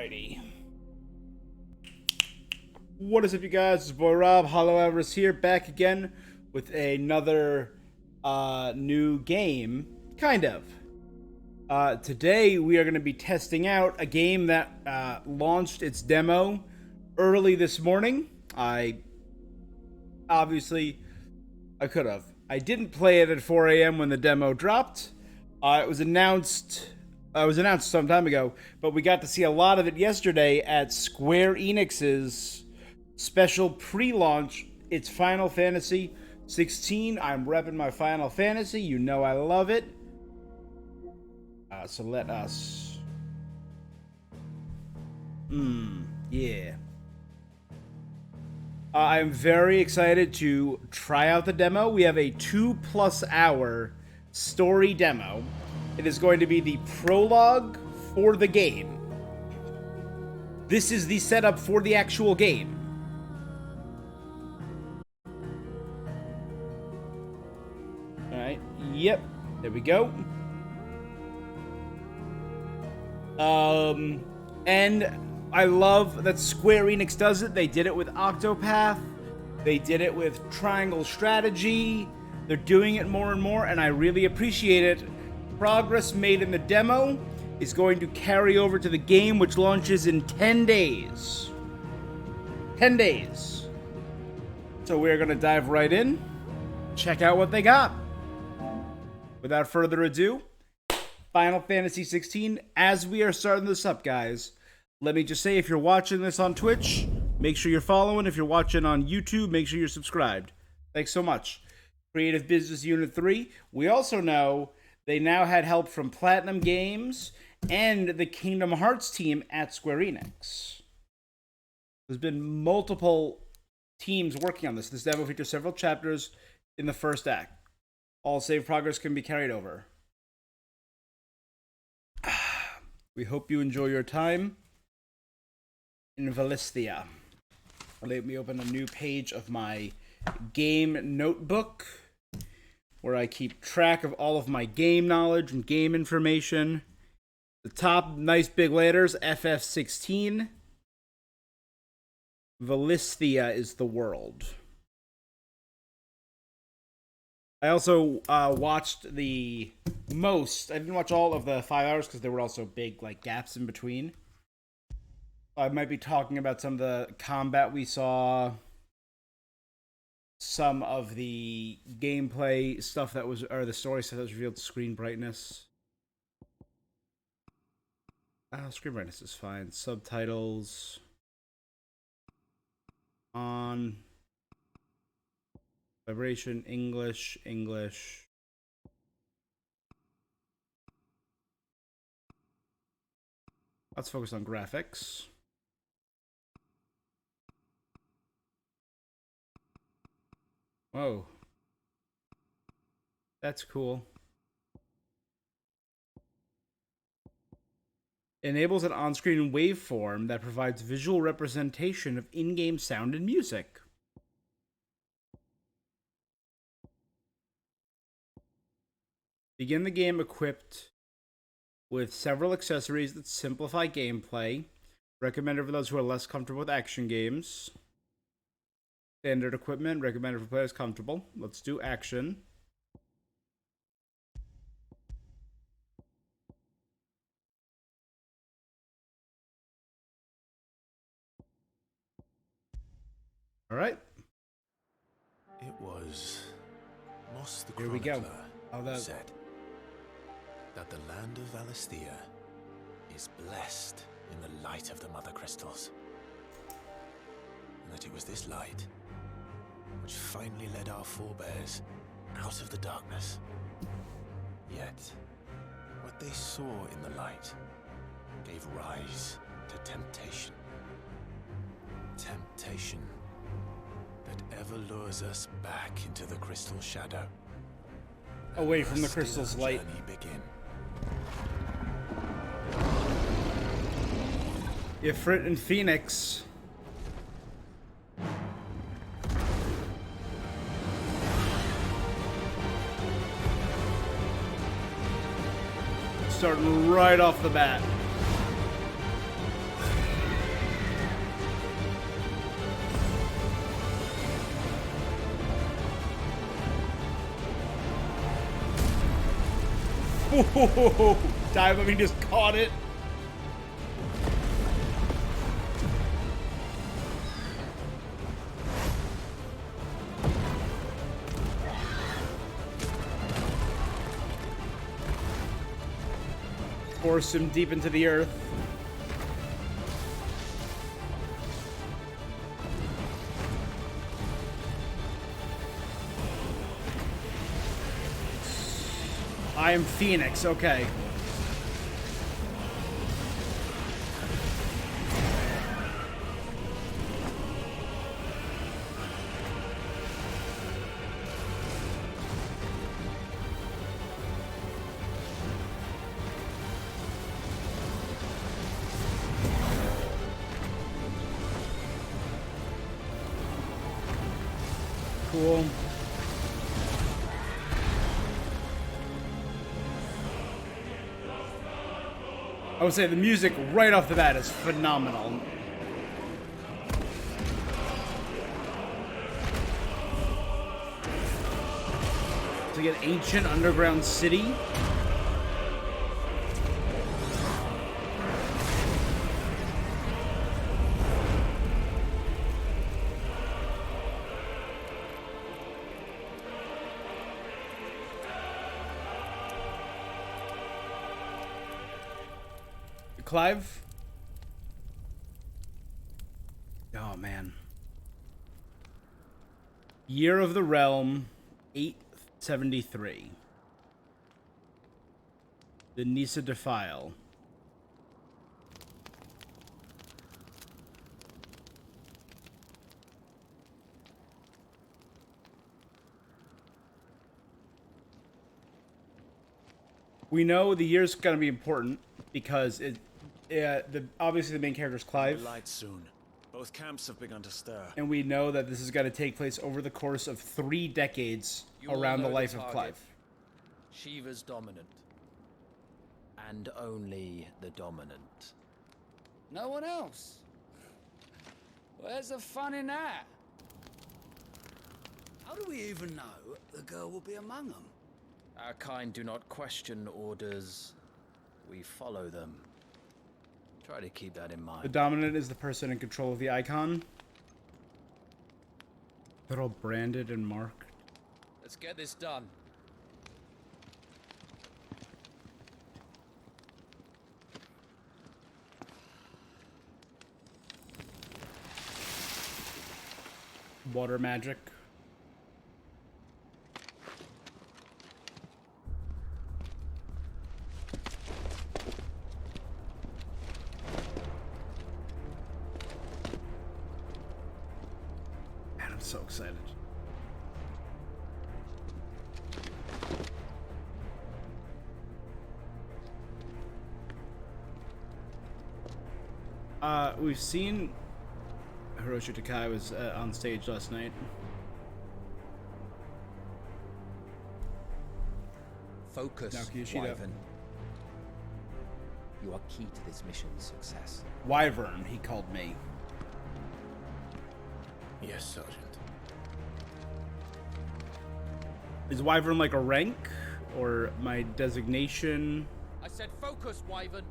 Alrighty. What is up, you guys? It's boy Rob, Hollow Everest here, back again with another new game, kind of. Today we are going to be testing out a game that launched its demo early this morning. I could have. I didn't play it at 4 a.m. when the demo dropped. It was announced some time ago, but we got to see a lot of it yesterday at Square Enix's special pre-launch. It's Final Fantasy 16. I'm repping my Final Fantasy. You know I love it. So let us... yeah. I'm very excited to try out the demo. We have a 2+ hour story demo. It is going to be the prologue for the game. This is the setup for the actual game. Alright, yep, there we go. And I love that Square Enix does it. They did it with Octopath. They did it with Triangle Strategy. They're doing it more and more, and I really appreciate it. Progress made in the demo is going to carry over to the game, which launches in 10 days. 10 days. So we're going to dive right in, check out what they got. Without further ado, Final Fantasy 16. As we are starting this up, guys, let me just say, if you're watching this on Twitch, make sure you're following. If you're watching on YouTube, make sure you're subscribed. Thanks so much. Creative Business Unit 3. We also know they now had help from Platinum Games and the Kingdom Hearts team at Square Enix. There's been multiple teams working on this. This demo features several chapters in the first act. All save progress can be carried over. We hope you enjoy your time in Valisthea. Let me open a new page of my game notebook, where I keep track of all of my game knowledge and game information. The top nice big letters, FF16. Valisthea is the world. I also watched the most. I didn't watch all of the 5 hours because there were also big gaps in between. I might be talking about some of the combat we saw, some of the gameplay stuff that was, or the story stuff that was revealed. Screen brightness. Screen brightness is fine. Subtitles on. Vibration, English. Let's focus on graphics. Whoa. That's cool. Enables an on-screen waveform that provides visual representation of in-game sound and music. Begin the game equipped with several accessories that simplify gameplay. Recommended for those who are less comfortable with action games. Standard equipment, recommended for players comfortable. Let's do action. All right. It was Moss the Here we go. Chronicler said that the land of Valisthea is blessed in the light of the Mother Crystals, and that it was this light which finally led our forebears out of the darkness. Yet, what they saw in the light gave rise to temptation. Temptation that ever lures us back into the crystal shadow. Away from the crystal's light. Begin. Ifrit and Phoenix. Starting right off the bat. Whoa! Dive, I mean, just caught it. Force him deep into the earth. I am Phoenix, okay. Cool. I would say the music right off the bat is phenomenal. It's like an ancient underground city. Clive? Oh, man. Year of the Realm, 873. The Nisa Defile. We know the year's going to be important because obviously the main character is Clive. Light soon. Both camps have begun to stir. And we know that this is going to take place over the course of 3 decades around the life of Clive. Shiva's dominant. And only the dominant. No one else? Where's the fun in that? How do we even know the girl will be among them? Our kind do not question orders. We follow them. Try to keep that in mind. The dominant is the person in control of the icon. They're all branded and marked. Let's get this done. Water magic. Man, I'm so excited. We've seen Hiroshi Takai was on stage last night. Focus, Now, Kyoshida. Wyvern. You are key to this mission's success. Wyvern, he called me. Yes, Sergeant. Is Wyvern like a rank? Or my designation? I said focus, Wyvern.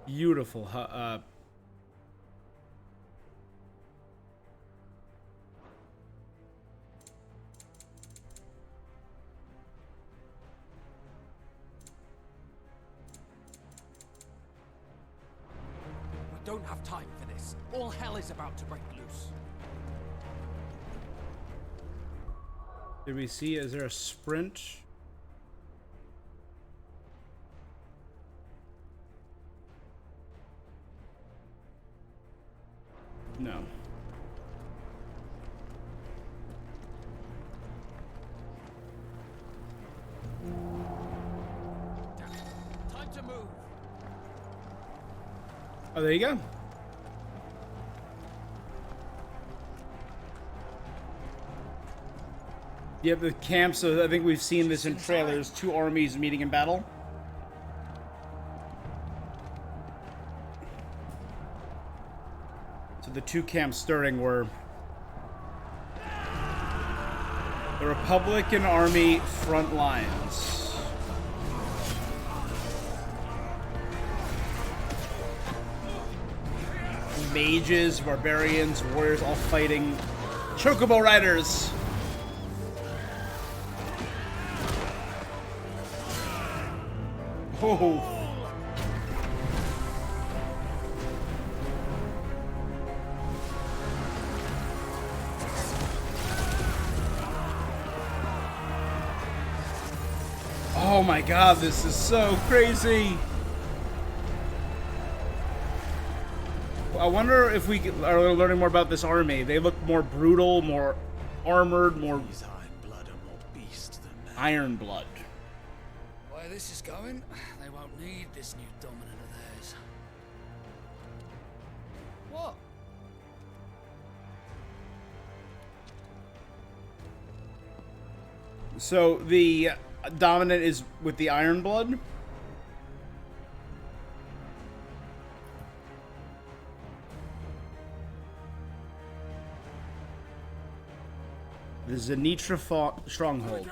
Beautiful. We don't have time for this. All hell is about to break loose. Did we see, is there a sprint? No. Time to move. Oh, there you go. Yeah, the camps, I think we've seen this in trailers, two armies meeting in battle. So the two camps stirring were the Republican Army front lines. Mages, barbarians, warriors all fighting chocobo riders. Oh. Oh my god, this is so crazy. I wonder if we are learning more about this army. They look more brutal, more armored, more These iron blood are more beast than man. iron blood. Where this is going, they won't need this new dominant of theirs. What? So the dominant is with the iron blood? The Zenitra stronghold.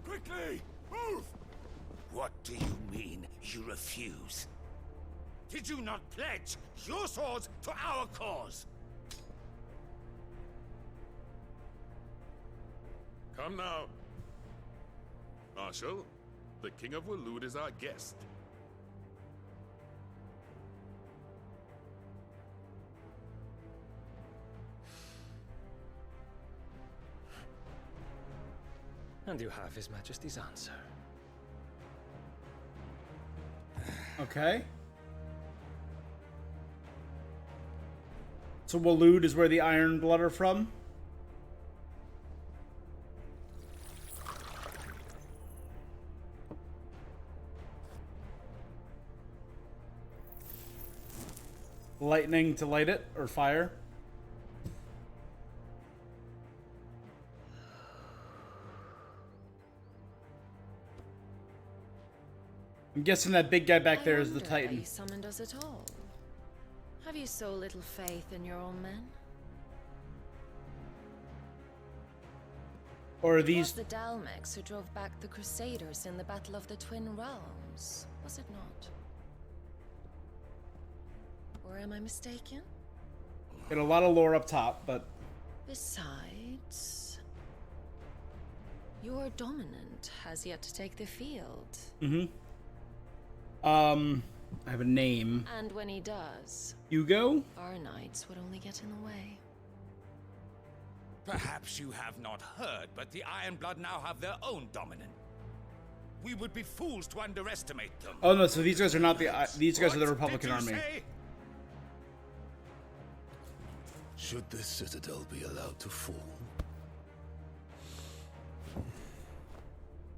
Quickly, move! What do you mean, you refuse? Did you not pledge your swords to our cause? Come now. Marshal, the King of Waloed is our guest. And you have His Majesty's answer. Okay. So Waloed is where the iron blood are from? Lightning to light it, or fire? I'm guessing that big guy back there is the I wonder why Titan. you summoned us at all. Have you so little faith in your own men? Or are It was these... the Dalmex who drove back the Crusaders in the Battle of the Twin Realms, was it not? Or am I mistaken? Got a lot of lore up top, but... Besides, your dominant has yet to take the field. I have a name. And when he does, Hugo? our knights would only get in the way. Perhaps you have not heard, but the Iron Blood now have their own dominant. We would be fools to underestimate them. Oh no, so these guys are not the... these guys are the What Republican did you Army. say? Should this citadel be allowed to fall,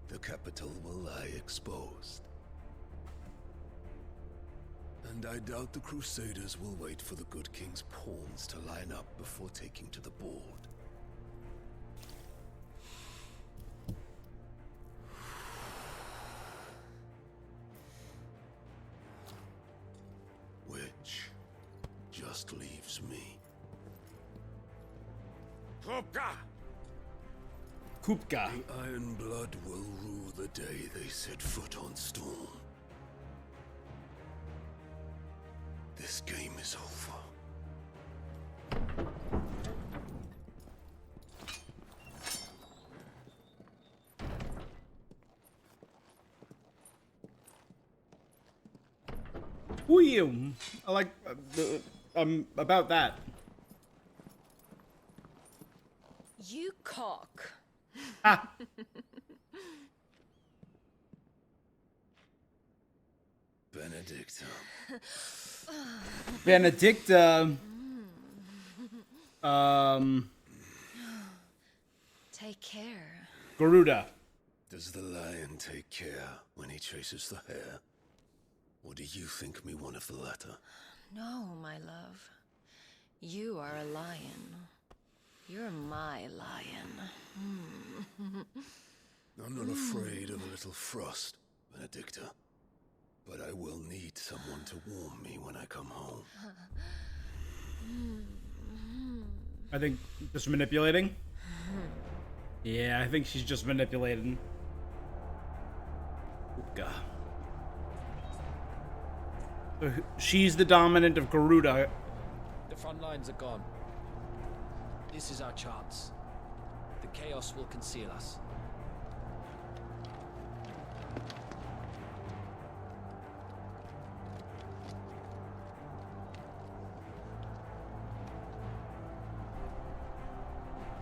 the capital will lie exposed. And I doubt the Crusaders will wait for the good king's pawns to line up before taking to the board. Which just leaves me. Kupka! Kupka. The Iron Blood will rule the day they set foot on Storm. This game is over. Who are you? I like... about that. You cock. Ah. Benedicta. Benedicta. Take care. Garuda. Does the lion take care when he chases the hare? Or do you think me one of the latter? No, my love. You are a lion. You're my lion. I'm not afraid of a little frost, Benedicta. But I will need someone to warm me when I come home. I think just manipulating. Yeah, I think she's just manipulating. Ooga. So she's the dominant of Garuda. The front lines are gone. This is our chance. The chaos will conceal us.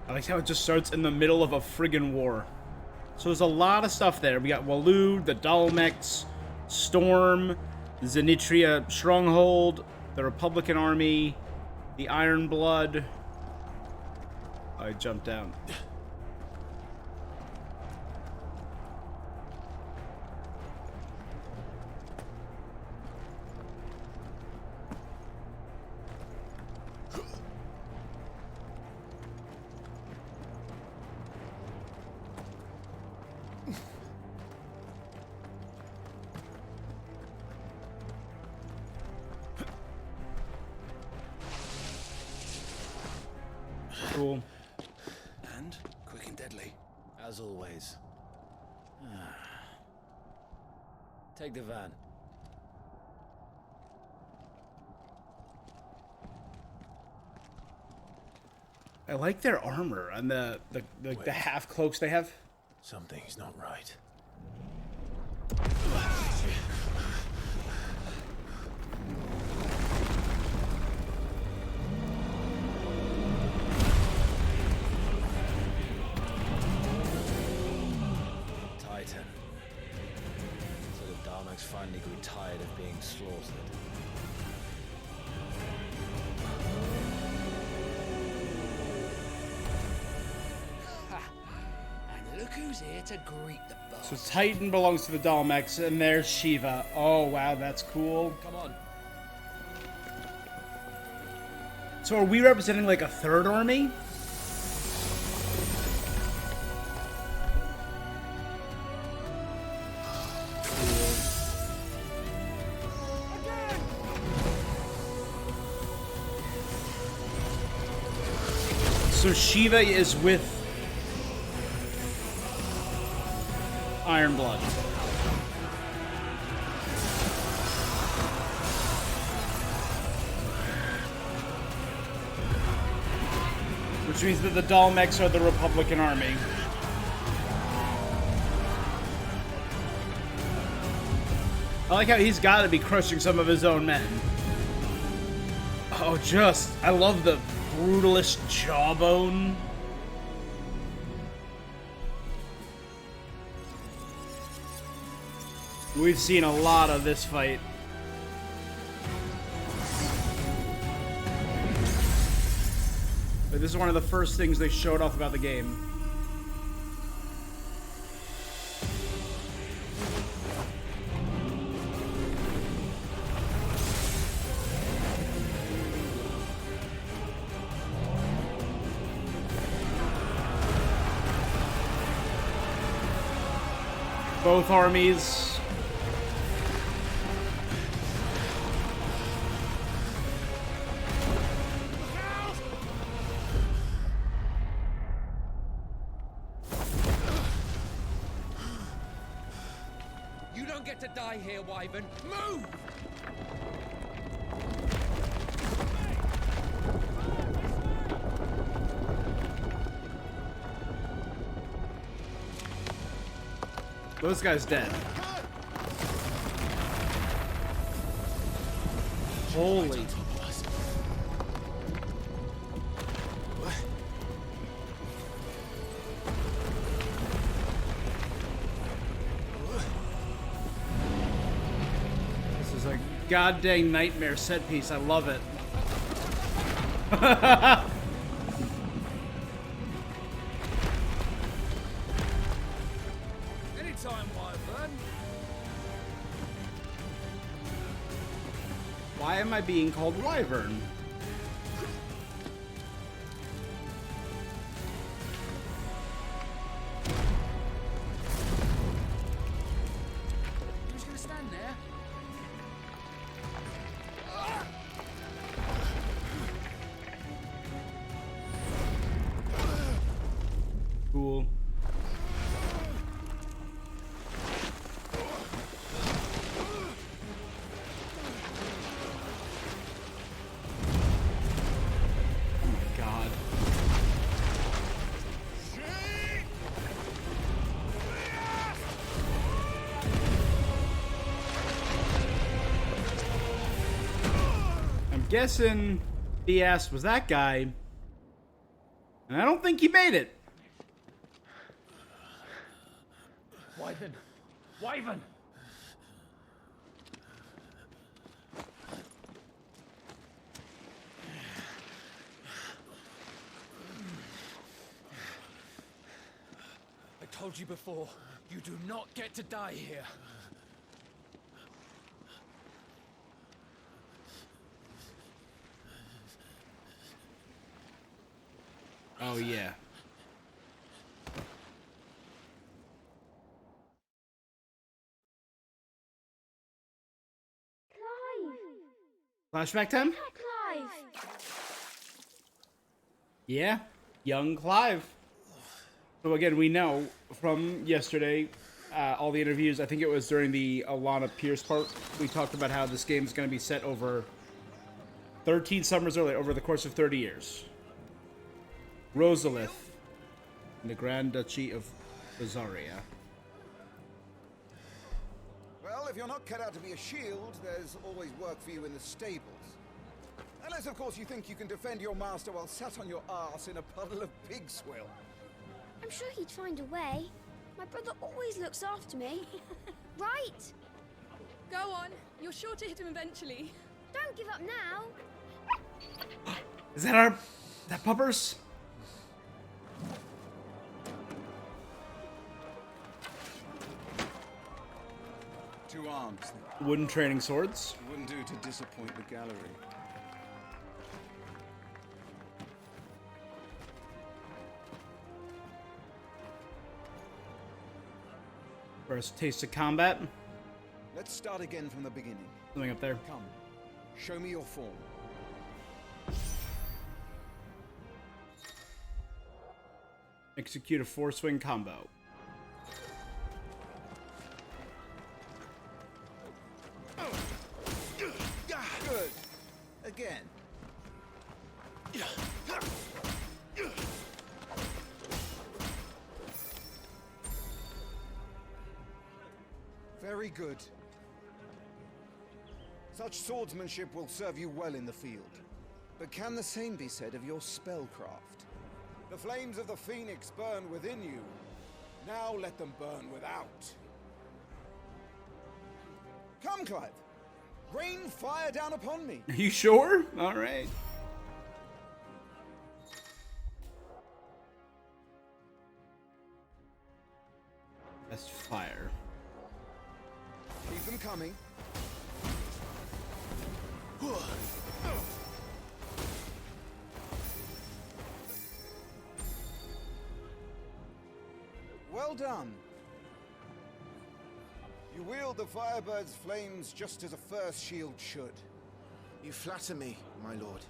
I like how it just starts in the middle of a friggin' war. So there's a lot of stuff there. We got Waloed, the Dalmex, Storm, Zenitria Stronghold, the Republican Army, the Iron Blood. I jumped down. Cool. And quick and deadly. As always. Take the van. I like their armor and the half cloaks they have. Something's not right. Titan. So the Dalmex finally grew tired of being slaughtered. And look who's here to greet the boss. So Titan belongs to the Dalmex, and there's Shiva. Oh wow, that's cool. Come on. So are we representing like a third army? So Shiva is with Iron Blood. Which means that the Dalmex are the Republican Army. I like how he's got to be crushing some of his own men. Oh, I love the brutalist jawbone. We've seen a lot of this fight. But this is one of the first things they showed off about the game. Both armies. You don't get to die here, Wyvern. Move! This guy's dead. Holy. This is a goddamn nightmare set piece. I love it. Anytime, Wyvern. Why am I being called Wyvern? guessing BS was that guy. And I don't think he made it. Wyvern! Wyvern! I told you before, you do not get to die here. Oh, yeah. Flashback time? Yeah, young Clive. So again, we know from yesterday, all the interviews, I think it was during the Alana Pierce part, we talked about how this game is going to be set over 13 summers earlier, over the course of 30 years. Rosalith in the Grand Duchy of Bavaria. Well, if you're not cut out to be a shield, there's always work for you in the stables. Unless, of course, you think you can defend your master while sat on your arse in a puddle of pig swill. I'm sure he'd find a way. My brother always looks after me. Right? Go on. You're sure to hit him eventually. Don't give up now. Is that our... that puppers? Two arms. Wooden training swords. It wouldn't do to disappoint the gallery. First taste of combat. Let's start again from the beginning. Something up there. Come, show me your form. Execute a four-swing combo. Good. Again. Very good. Such swordsmanship will serve you well in the field. But can the same be said of your spellcraft? The flames of the Phoenix burn within you. Now let them burn without. Come, Clive. Rain fire down upon me. Are you sure? All right. That's fire. Keep them coming. Well done. You wield the Firebird's flames just as a first shield should. You flatter me, my lord.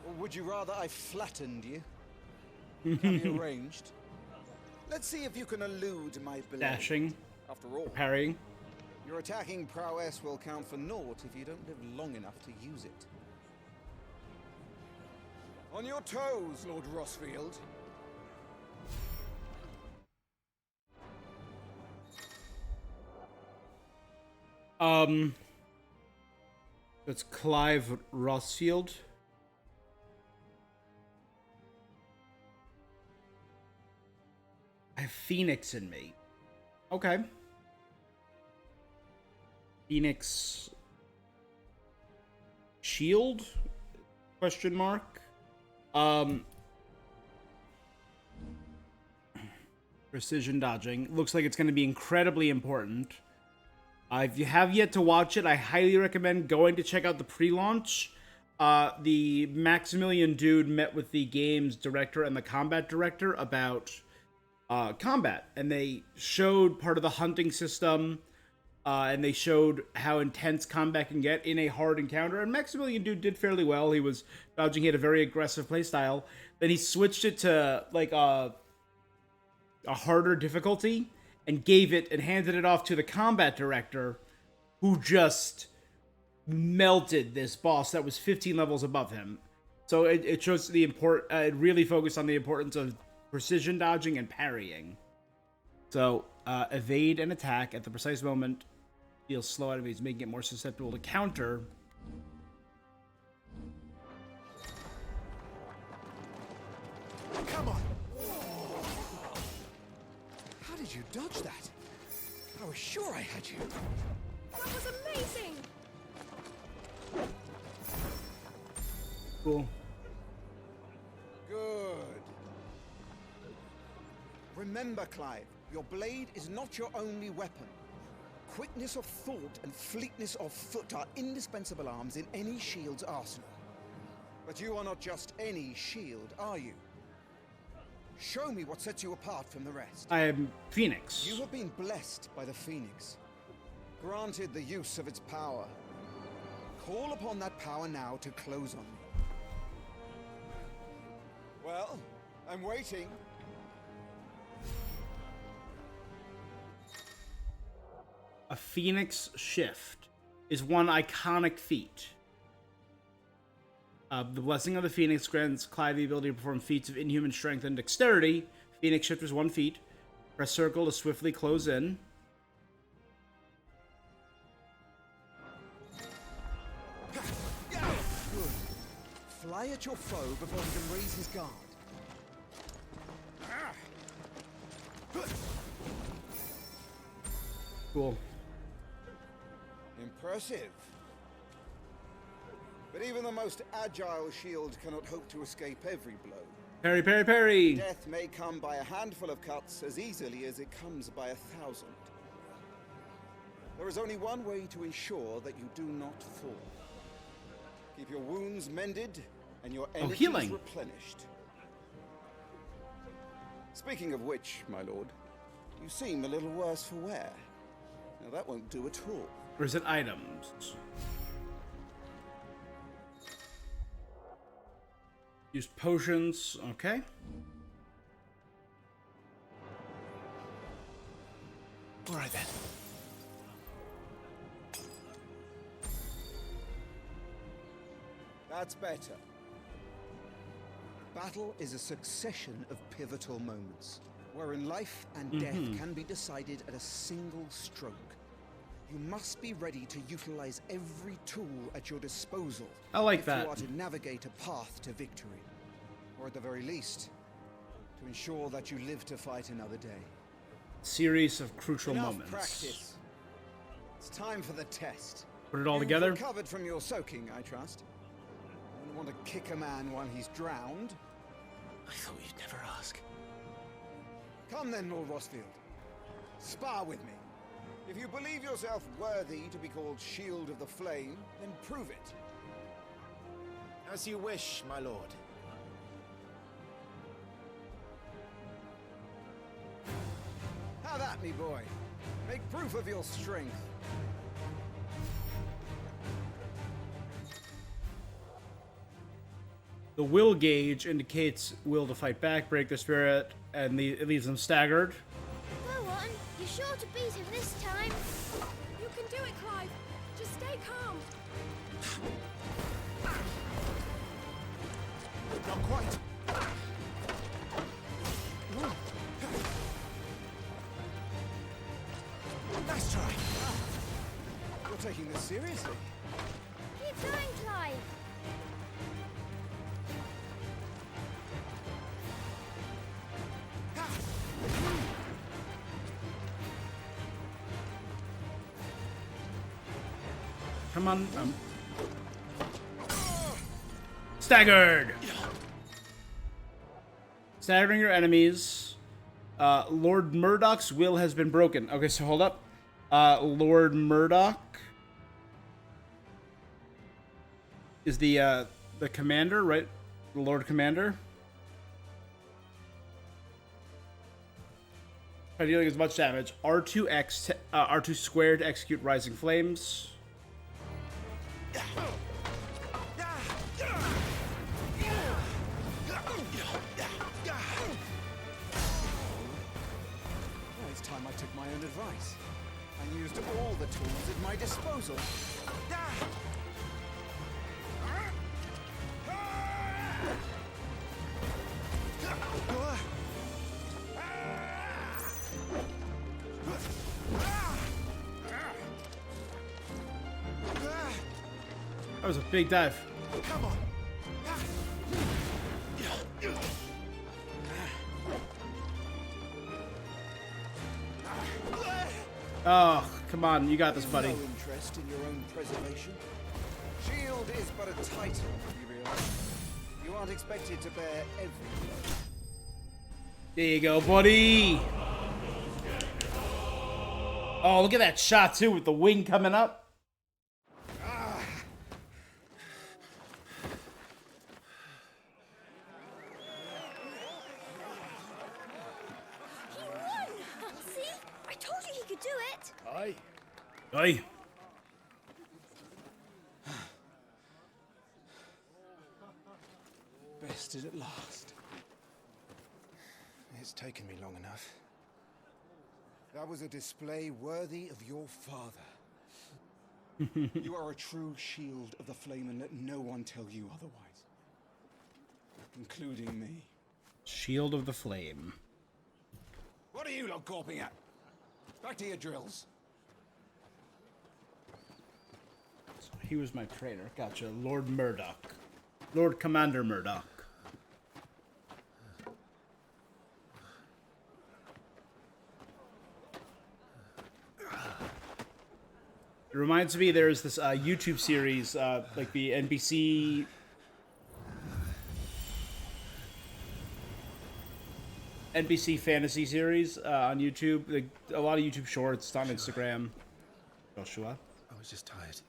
Or would you rather I flattened you? Can be arranged. Let's see if you can elude my blade. Dashing. After all, Parrying. your attacking prowess will count for naught if you don't live long enough to use it. On your toes, Lord Rossfield. That's Clive Rossfield. I have Phoenix in me. Okay. Phoenix shield? Question mark. Precision dodging. Looks like it's going to be incredibly important. If you have yet to watch it, I highly recommend going to check out the pre-launch. The Maximilian dude met with the game's director and the combat director about combat, and they showed part of the hunting system, and they showed how intense combat can get in a hard encounter, and Maximilian dude did fairly well. He was dodging, he had a very aggressive playstyle. Then he switched it to like a harder difficulty, and gave it and handed it off to the combat director, who just melted this boss that was 15 levels above him. So it shows the it really focused on the importance of precision dodging and parrying. So evade and attack at the precise moment. Deals slow enemies, making it more susceptible to counter. dodged that. I was sure I had you. That was amazing! Cool. Good. Remember, Clive, your blade is not your only weapon. Quickness of thought and fleetness of foot are indispensable arms in any shield's arsenal. But you are not just any shield, are you? Show me what sets you apart from the rest. I am Phoenix. You have been blessed by the Phoenix, granted the use of its power. Call upon that power now to close on me. Well, I'm waiting. A Phoenix Shift is one iconic feat. The Blessing of the Phoenix grants Clive the ability to perform feats of inhuman strength and dexterity. Phoenix Shift is 1 feat. Press circle to swiftly close in. Good. Fly at your foe before he can raise his guard. Cool. Impressive. But even the most agile shield cannot hope to escape every blow. Parry, parry, parry! Death may come by a handful of cuts as easily as it comes by 1,000. There is only one way to ensure that you do not fall. Keep your wounds mended and your energies healing. replenished. Speaking of which, my lord, you seem a little worse for wear. Now that won't do at all. Or is it items? Use potions, okay. All right then. That's better. Battle is a succession of pivotal moments, wherein life and death can be decided at a single stroke. You must be ready to utilize every tool at your disposal. I like if that. you are to navigate a path to victory, or at the very least, to ensure that you live to fight another day. Series of crucial Enough moments. practice. It's time for the test. Put it all You've together. recovered from your soaking, I trust. You don't want to kick a man while he's drowned. I thought you'd never ask. Come then, Lord Rosfield. Spar with me. If you believe yourself worthy to be called Shield of the Flame, then prove it. As you wish, my lord. Have at me, boy. Make proof of your strength. The will gauge indicates will to fight back, break their spirit, and it leaves them staggered. Go on, you're sure to beat him this time. You can do it, Clive. Just stay calm. Not quite. Nice try. You're taking this seriously. Keep going, Clive. Come on. Staggered! Staggering your enemies. Lord Murdoch's will has been broken. Okay, so hold up. Lord Murdoch is the commander, right? The Lord Commander. By dealing as much damage. R2 squared to execute Rising Flames. Well, it's time I took my own advice and used all the tools at my disposal. That was a big dive. Come on. Oh, come on, you got this, buddy. No interest in your own preservation. Shield is but a title, you realize. You aren't expected to bear every blow. There you go, buddy. Oh, look at that shot, too, with the wing coming up. He won! See? I told you he could do it! Aye. Hey. Bested at last. It's taken me long enough. That was a display worthy of your father. You are a true shield of the flame, and let no one tell you otherwise. Including me. Shield of the Flame. What are you lot gawping at? Back to your drills. So he was my trainer. Gotcha. Lord Murdoch. Lord Commander Murdoch. It reminds me, there's this YouTube series, like the NBC... NBC fantasy series on YouTube. Like, a lot of YouTube shorts. It's on Instagram. Joshua? I was just tired.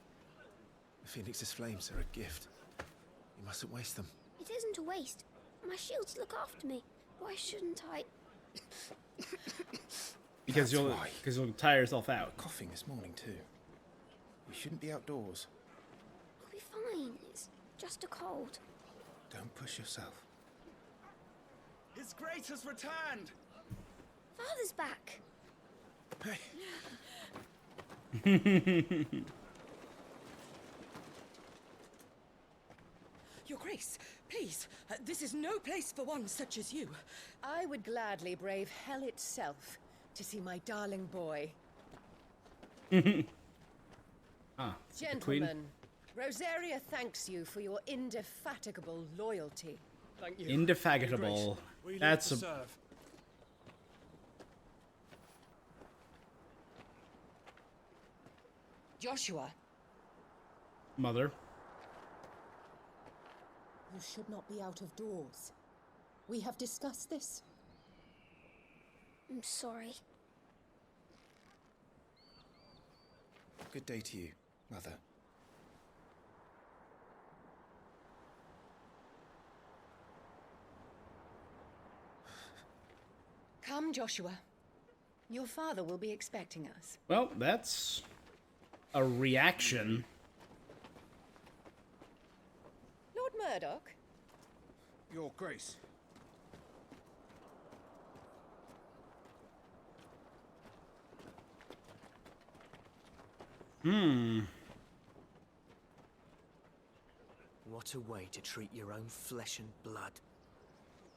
The Phoenix's flames are a gift. You mustn't waste them. It isn't a waste. My shields look after me. Why shouldn't I? Because you'll tire yourself out. Coughing this morning too. We shouldn't be outdoors. I'll be fine. It's just a cold. Don't push yourself. His Grace has returned! Father's back. Hey. Your Grace, please, this is no place for one such as you. I would gladly brave hell itself to see my darling boy. Gentlemen, Rosaria thanks you for your indefatigable loyalty. Thank you. Indefatigable. That's a... serve. Joshua, Mother. you should not be out of doors. We have discussed this. I'm sorry. Good day to you, Mother. Come, Joshua. Your father will be expecting us. Well, that's a reaction. Lord Murdoch? Your Grace. What a way to treat your own flesh and blood.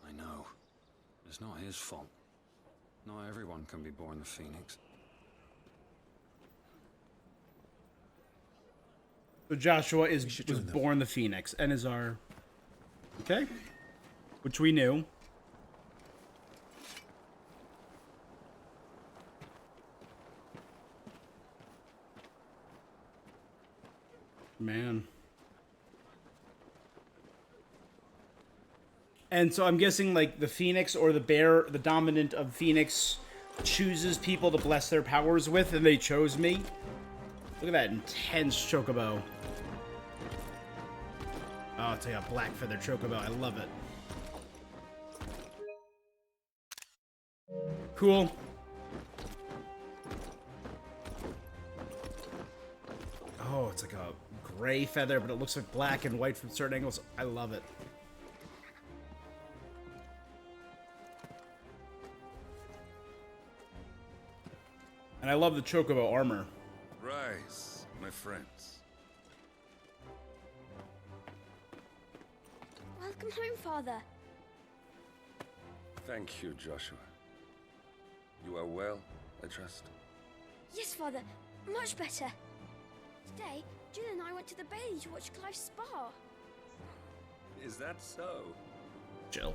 I know. It's not his fault. Not everyone can be born the Phoenix. So Joshua was born the Phoenix and is our... Okay. Which we knew. Man. And so I'm guessing, like, the Phoenix or the bear, the dominant of Phoenix, chooses people to bless their powers with, and they chose me. Look at that intense chocobo. Oh, it's like a black feather chocobo. I love it. Cool. Oh, it's like a gray feather, but it looks like black and white from certain angles. I love it. And I love the chocobo armor. Rise, my friends. Welcome home, Father. Thank you, Joshua. You are well, I trust. Yes, Father. Much better. Today, Jill and I went to the Bailey to watch Clive's spa. Is that so? Jill.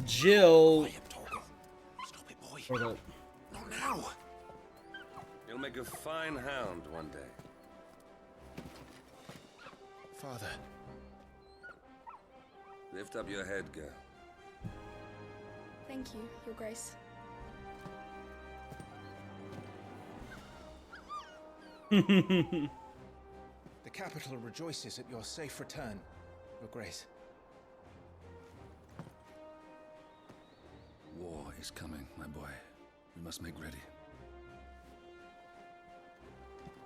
Jill. Quiet, Torgal. Stop it, boy. Or the Not now. You'll make a fine hound one day. Father. Lift up your head, girl. Thank you, Your Grace. The capital rejoices at your safe return, Your Grace. War is coming, my boy. We must make ready.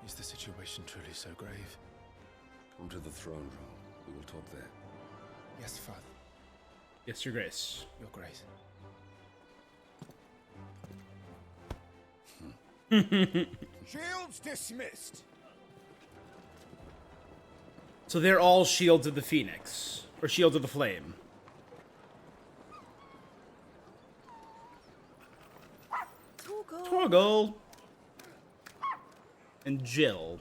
Is the situation truly so grave? Come to the throne room. We will talk there. Yes, Father. Yes, Your Grace. Your Grace. Shields dismissed. So they're all Shields of the Phoenix. Or Shields of the Flame. Torgal. And Jill.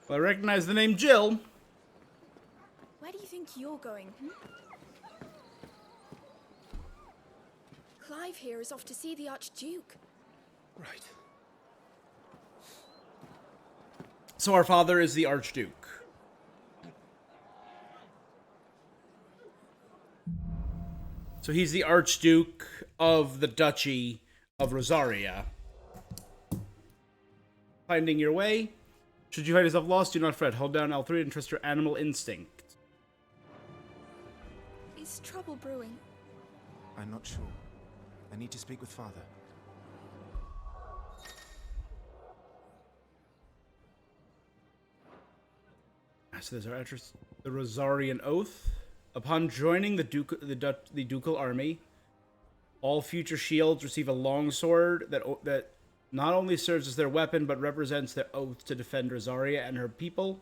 Well, I recognize the name Jill. Where do you think you're going? Clive here is off to see the Archduke. Right. So our father is the Archduke. So he's the Archduke of the Duchy of Rosaria. Finding your way. Should you find yourself lost, do not fret. Hold down L3 and trust your animal instinct. Is trouble brewing? I'm not sure. I need to speak with Father. So there's our address. The Rosarian Oath. Upon joining the ducal army, all future shields receive a longsword that not only serves as their weapon, but represents their oath to defend Rosaria and her people.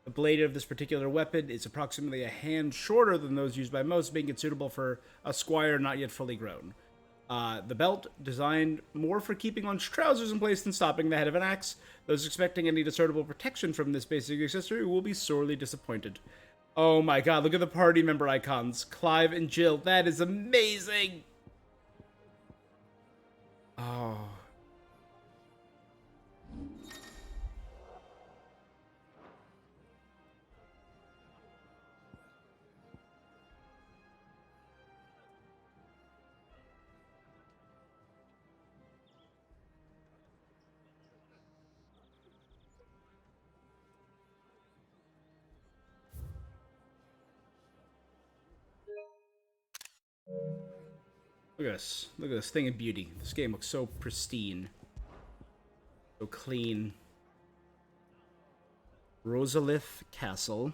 The blade of this particular weapon is approximately a hand shorter than those used by most, making it suitable for a squire not yet fully grown. The belt, designed more for keeping one's trousers in place than stopping the head of an axe. Those expecting any discernible protection from this basic accessory will be sorely disappointed. Oh my god, look at the party member icons. Clive and Jill, that is amazing! Oh. Look at this. Look at this thing of beauty. This game looks so pristine. So clean. Rosalith Castle.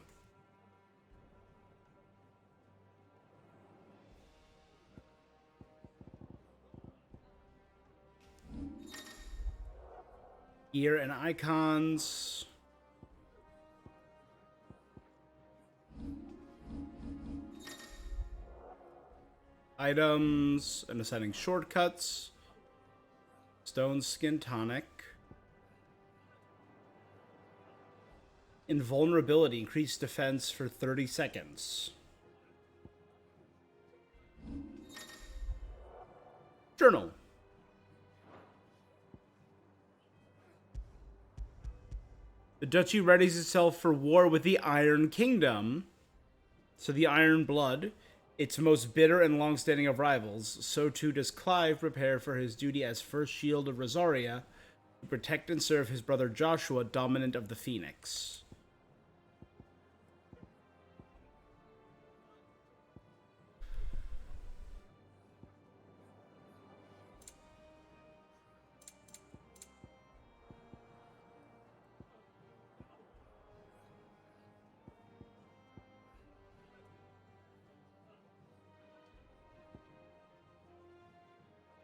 Gear and icons. Items and assigning shortcuts. Stone Skin Tonic. Invulnerability. Increased defense for 30 seconds. Journal. The duchy readies itself for war with the Iron Kingdom. So the Iron Blood, its most bitter and long-standing of rivals. So too does Clive prepare for his duty as first shield of Rosaria to protect and serve his brother Joshua, dominant of the Phoenix.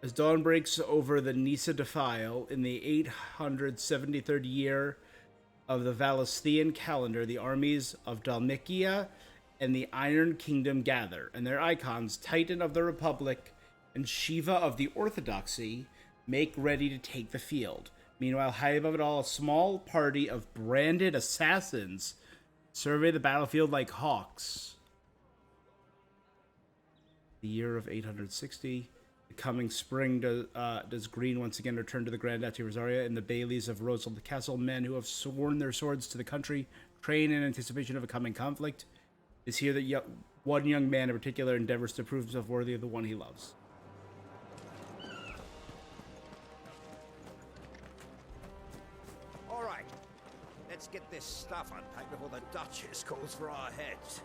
As dawn breaks over the Nisa Defile in the 873rd year of the Valesthean calendar, the armies of Dalmikia and the Iron Kingdom gather, and their icons, Titan of the Republic and Shiva of the Orthodoxy, make ready to take the field. Meanwhile, high above it all, a small party of branded assassins survey the battlefield like hawks. The year of 860... The coming spring does Green once again return to the Grand Duchy of Rosaria. In the baileys of Rosehill Castle, men who have sworn their swords to the country train in anticipation of a coming conflict. It is here that one young man in particular endeavors to prove himself worthy of the one he loves. All right, let's get this stuff unpacked before the Duchess calls for our heads.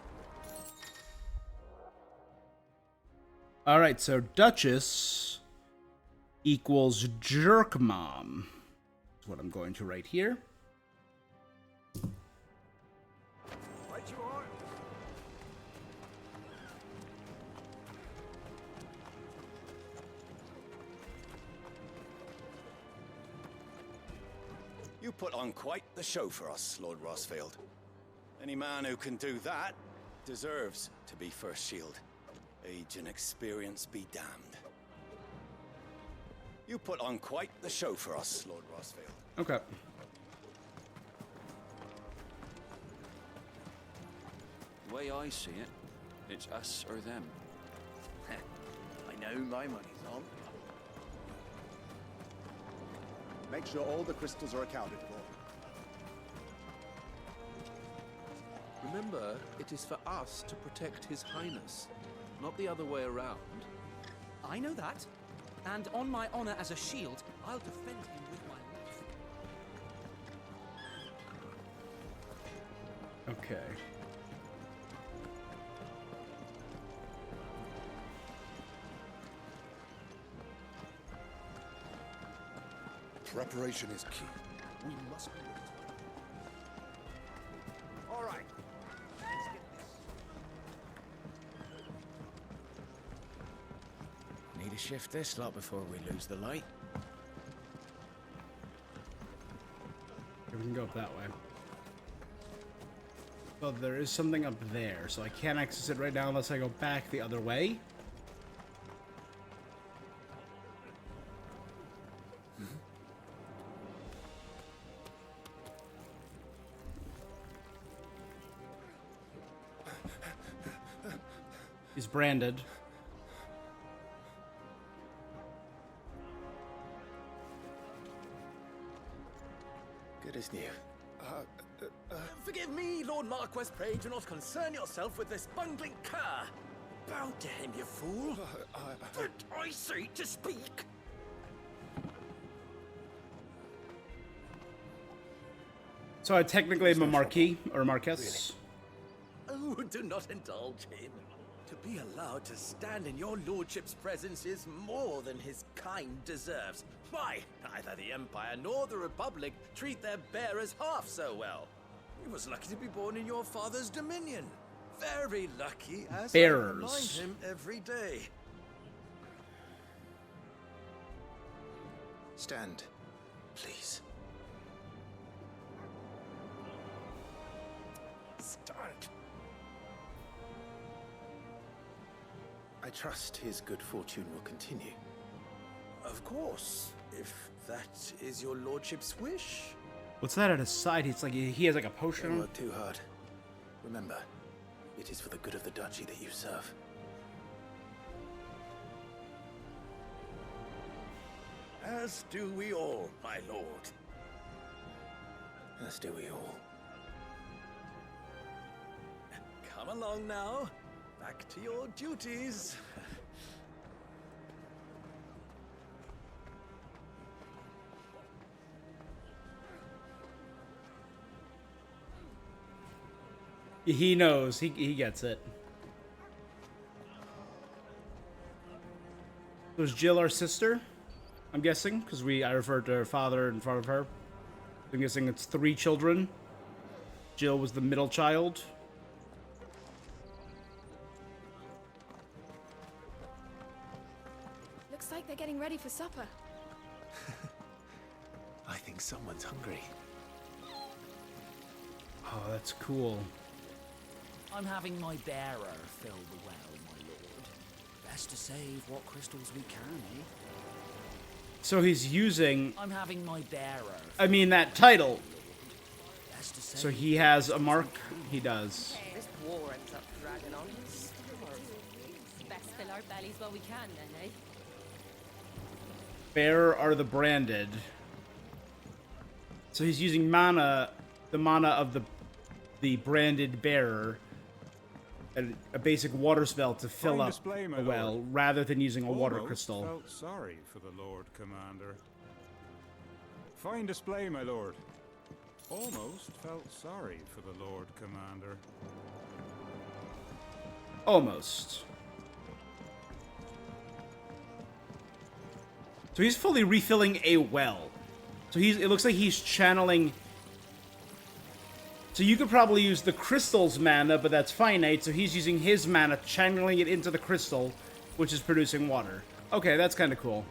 Alright, so Duchess equals Jerk Mom. That's what I'm going to write here. Right you are. You put on quite the show for us, Lord Rossfield. Any man who can do that deserves to be First Shield. Age and experience be damned. You put on quite the show for us, Lord Rossfield. Okay. The way I see it, it's us or them. I know my money's on. Make sure all the crystals are accounted for. Remember, it is for us to protect His Highness, not the other way around. I know that. And on my honor as a shield, I'll defend him with my life. Okay. Preparation is key. We must be ready. All right, let's get this. Need to shift this lot before we lose the light. We can go up that way. Well, there is something up there, so I can't access it right now unless I go back the other way. He's branded. Good as new. Forgive me, Lord Marquess, pray do not concern yourself with this bungling cur. Bow to him, you fool. But I say to speak. So I technically am a Marquis, or Marquess. Oh, do not indulge him. To be allowed to stand in your lordship's presence is more than his kind deserves. Why, neither the Empire nor the Republic treat their bearers half so well. He was lucky to be born in your father's dominion. Very lucky, as Bearers. I remind him every day. Stand, please. Stand. I trust his good fortune will continue. Of course, if that is your lordship's wish. What's that at his side? It's like he has like a potion. Don't on. work too hard. Remember, it is for the good of the duchy that you serve. As do we all, my lord. As do we all. Come along now. Back to your duties. He knows. He gets it. Was Jill our sister? I'm guessing, because I referred to her father in front of her. I'm guessing it's 3 children. Jill was the middle child. Looks like they're getting ready for supper. I think someone's hungry. Oh, that's cool. I'm having my bearer fill the well, my lord. Best to save what crystals we can, eh? So he's using... I'm having my bearer. I mean, that title. Best to So he has a mark? He does. This war ends up dragging on. Best fill our bellies while we can, then, eh? Bearer are the branded. So he's using mana, the mana of the branded bearer, a basic water spell to fill Fine up display, my the well, lord. rather than using a water Almost crystal. Felt sorry for the Lord Commander. Fine display, my lord. Almost felt sorry for the Lord Commander. Almost. So he's fully refilling a well. So it looks like he's channeling. So you could probably use the crystal's mana, but that's finite, so he's using his mana, channeling it into the crystal, which is producing water. Okay, that's kind of cool.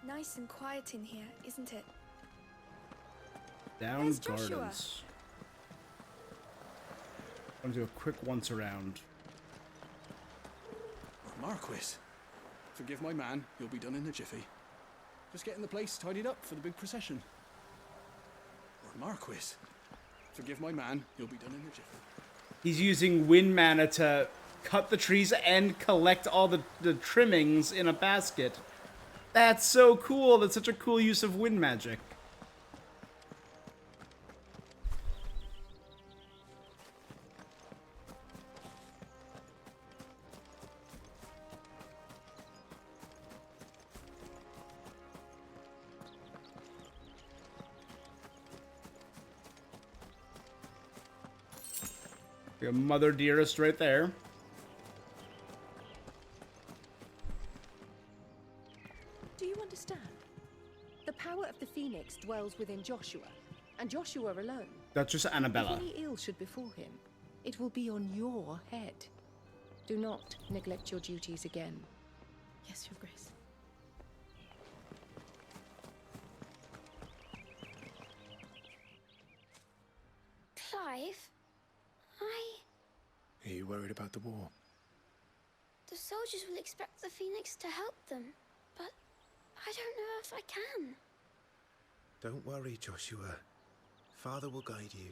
Nice and quiet in here, isn't it? Down There's Joshua. gardens. I'm gonna do a quick once around. Marquis, forgive my man, you'll be done in a jiffy. Just getting the place tidied up for the big procession. Marquis, forgive my man, you'll be done in a jiffy. He's using wind mana to cut the trees and collect all the trimmings in a basket. That's so cool. That's such a cool use of wind magic. We have Mother Dearest right there. Do you understand? The power of the Phoenix dwells within Joshua, and Joshua alone. Duchess Annabella. If any ill should befall him, it will be on your head. Do not neglect your duties again. Yes, Your Grace. Clive, Are you worried about the war? the soldiers will expect the Phoenix to help them, but I don't know if I can. Don't worry, Joshua. Father will guide you.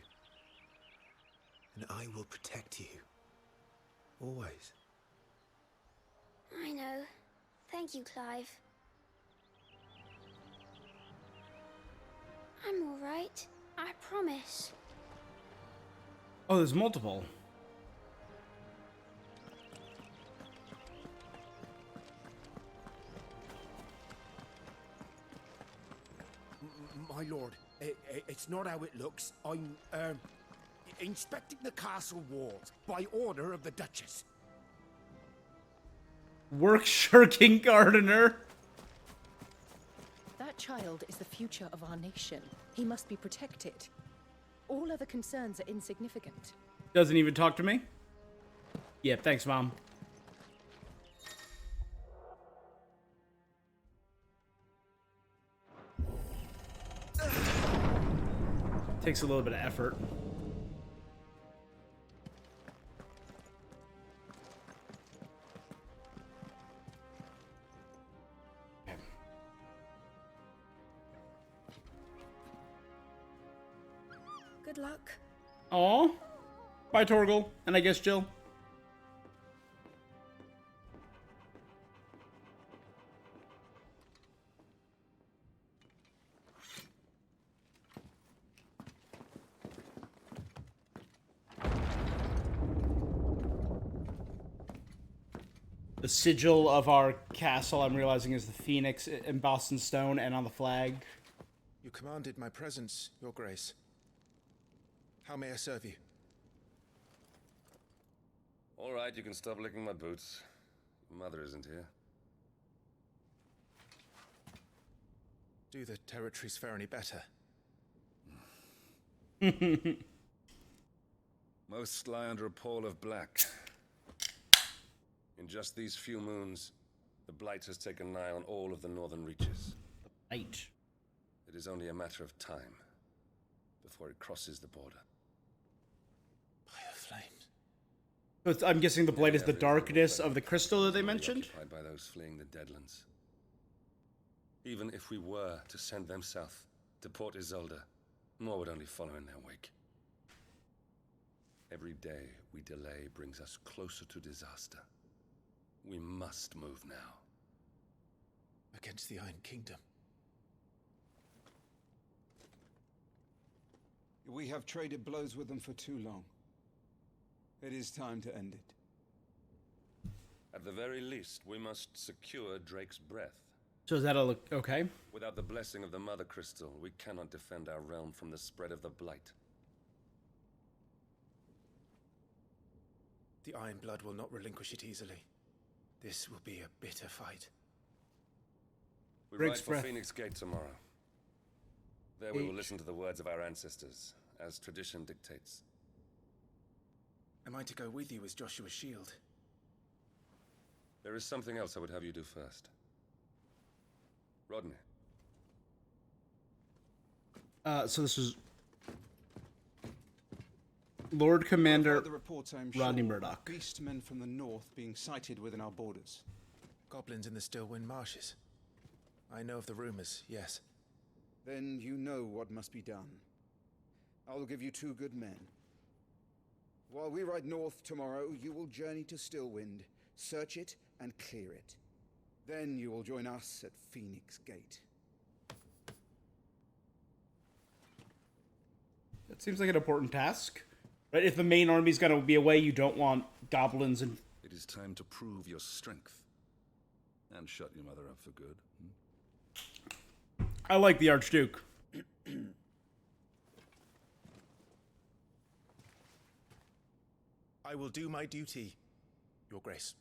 And I will protect you. Always. I know. Thank you, Clive. I'm all right. I promise. Oh, there's multiple. My lord, it's not how it looks. I'm, inspecting the castle walls by order of the Duchess. Work shirking gardener. That child is the future of our nation. He must be protected. All other concerns are insignificant. Doesn't even talk to me? Yeah, thanks, Mom. Takes a little bit of effort. Good luck. Aw. Bye, Torgal. And I guess Jill. The sigil of our castle, I'm realizing, is the phoenix embossed in stone and on the flag. You commanded my presence, Your Grace. How may I serve you? All right, you can stop licking my boots. Mother isn't here. Do the territories fare any better? Most lie under a pall of black. In just these few moons, the Blight has taken nigh on all of the northern reaches. The Blight? It is only a matter of time before it crosses the border. Fire flames. So I'm guessing the Blight is the darkness of the crystal that they mentioned? Occupied by those fleeing the Deadlands. Even if we were to send them south to Port Isolde, more would only follow in their wake. Every day we delay brings us closer to disaster. We must move now. Against the Iron Kingdom. We have traded blows with them for too long. It is time to end it. At the very least, we must secure Drake's breath. So is that a look okay? Without the blessing of the Mother Crystal, we cannot defend our realm from the spread of the Blight. The Iron Blood will not relinquish it easily. This will be a bitter fight. We Drake's ride for breath. Phoenix Gate tomorrow. There we will listen to the words of our ancestors, as tradition dictates. Am I to go with you as Joshua's shield? There is something else I would have you do first. Rodney. So this is Lord Commander The reports, I'm Rodney sure, Murdoch. beastmen from the north being sighted within our borders. Goblins in the Stillwind Marshes. I know of the rumors, yes. Then you know what must be done. I will give you 2 good men. While we ride north tomorrow, you will journey to Stillwind, search it, and clear it. Then you will join us at Phoenix Gate. That seems like an important task. Right? If the main army's gonna be away, you don't want goblins and... It is time to prove your strength. And shut your mother up for good. I like the Archduke. I will do my duty, Your Grace.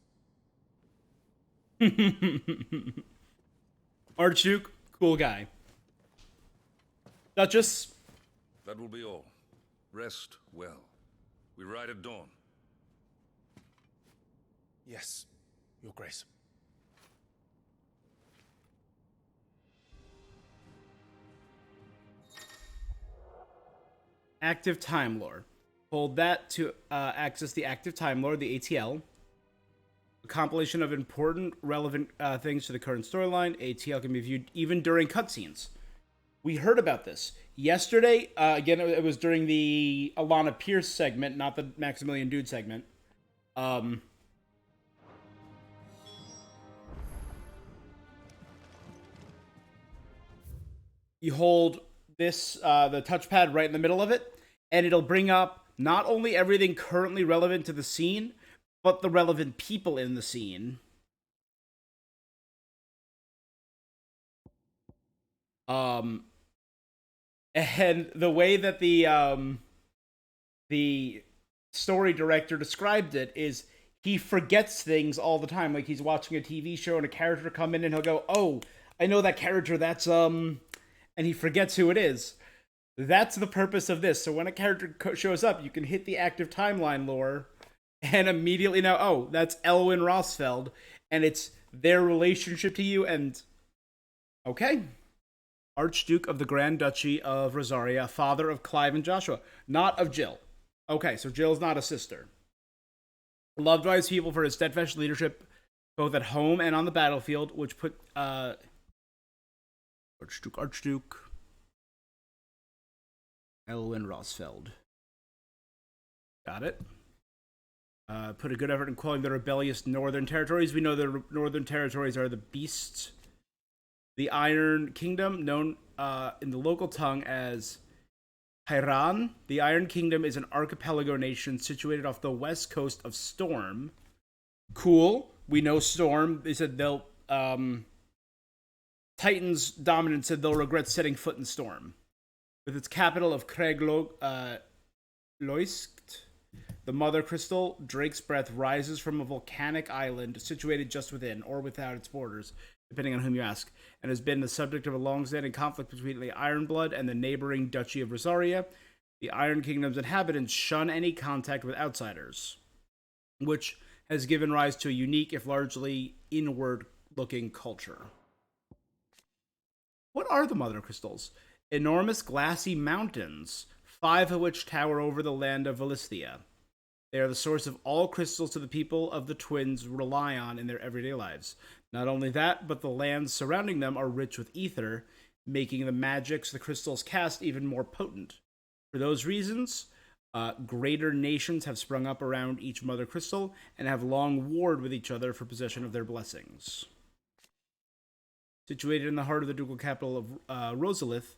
Archduke, cool guy. Duchess? That will be all. Rest well. We ride at dawn. Yes, Your Grace. Active Time Lore. Hold that to access the Active Time Lore, the ATL. A compilation of important, relevant things to the current storyline. ATL can be viewed even during cutscenes. We heard about this yesterday. Again, it was during the Alana Pierce segment, not the Maximilian Dude segment. You hold this, the touchpad right in the middle of it, and it'll bring up not only everything currently relevant to the scene, but the relevant people in the scene. And the way that the story director described it is he forgets things all the time. Like he's watching a TV show and a character come in and he'll go, "Oh, I know that character. That's and he forgets who it is. That's the purpose of this. So when a character shows up, you can hit the active timeline lore and immediately know, oh, that's Elwyn Rosfeld, and it's their relationship to you. And okay. Archduke of the Grand Duchy of Rosaria, father of Clive and Joshua, not of Jill. Okay, so Jill's not a sister. Loved by his people for his steadfast leadership, both at home and on the battlefield, which put Archduke Elwyn Rosfeld. Got it. Put a good effort in quelling the rebellious Northern Territories. We know the Northern Territories are the beasts. The Iron Kingdom, known in the local tongue as Hairan. The Iron Kingdom is an archipelago nation situated off the west coast of Storm. Cool. We know Storm. They said they'll... Titan's dominant said they'll regret setting foot in Storm. With its capital of Loisk, the Mother Crystal, Drake's Breath, rises from a volcanic island situated just within or without its borders, depending on whom you ask, and has been the subject of a long-standing conflict between the Ironblood and the neighboring Duchy of Rosaria. The Iron Kingdom's inhabitants shun any contact with outsiders, which has given rise to a unique, if largely inward-looking culture. What are the Mother Crystals? Enormous glassy mountains, 5 of which tower over the land of Valisthea. They are the source of all crystals to the people of the Twins rely on in their everyday lives. Not only that, but the lands surrounding them are rich with ether, making the magics the crystals cast even more potent. For those reasons, Greater nations have sprung up around each mother crystal and have long warred with each other for possession of their blessings. Situated in the heart of the ducal capital of Rosalith,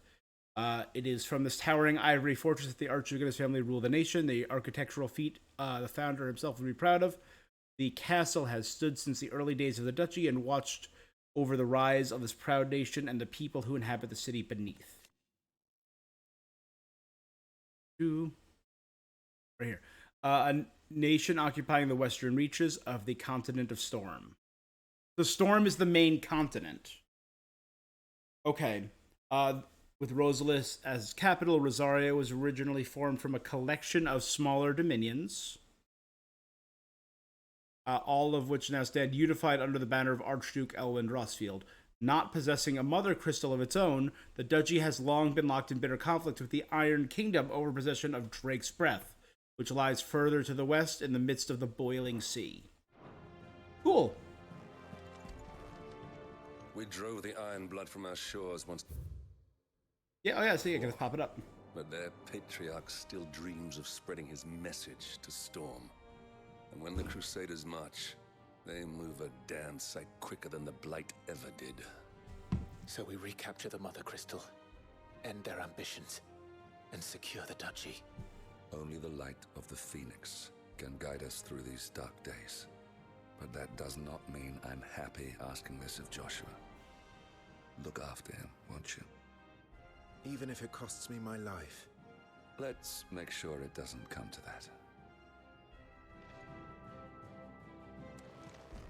it is from this towering ivory fortress that the Archduke and his family rule the nation. The architectural feat the founder himself would be proud of. The castle has stood since the early days of the duchy and watched over the rise of this proud nation and the people who inhabit the city beneath. Right here. A nation occupying the western reaches of the continent of Storm. The Storm is the main continent. Okay. With Rosalith as capital, Rosario was originally formed from a collection of smaller dominions, all of which now stand unified under the banner of Archduke Elwin Rosfield. Not possessing a mother crystal of its own, the duchy has long been locked in bitter conflict with the Iron Kingdom over possession of Drake's Breath, which lies further to the west in the midst of the boiling sea. Cool. We drove the iron blood from our shores once. Yeah, oh yeah, see, I can just pop it up. But their patriarch still dreams of spreading his message to Storm. And when the Crusaders march, they move a damn sight quicker than the Blight ever did. So we recapture the Mother Crystal, end their ambitions, and secure the duchy. Only the light of the Phoenix can guide us through these dark days. But that does not mean I'm happy asking this of Joshua. Look after him, won't you? Even if it costs me my life. Let's make sure it doesn't come to that.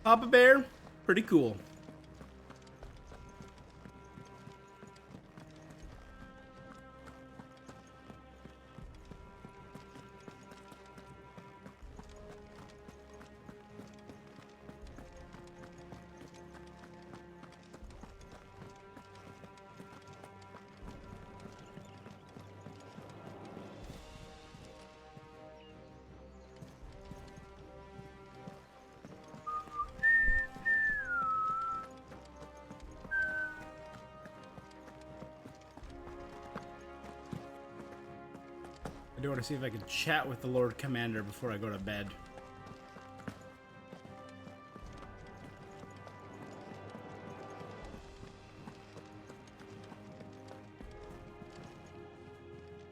Papa Bear, pretty cool. I do want to see if I can chat with the Lord Commander before I go to bed.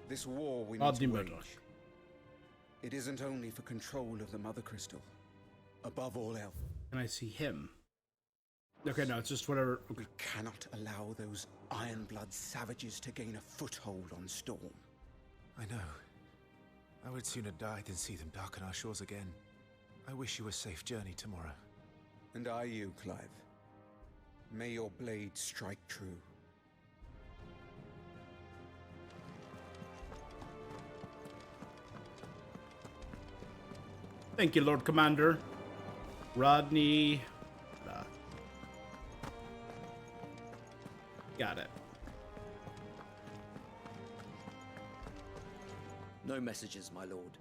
This war we must wage. It isn't only for control of the Mother Crystal. Above all else. Can I see him? Okay, no, it's just whatever. We cannot allow those Ironblood savages to gain a foothold on Storm. I know. I would sooner die than see them darken our shores again. I wish you a safe journey tomorrow. And I you, Clive. May your blade strike true. Thank you, Lord Commander. Rodney. Got it. No messages, my lord.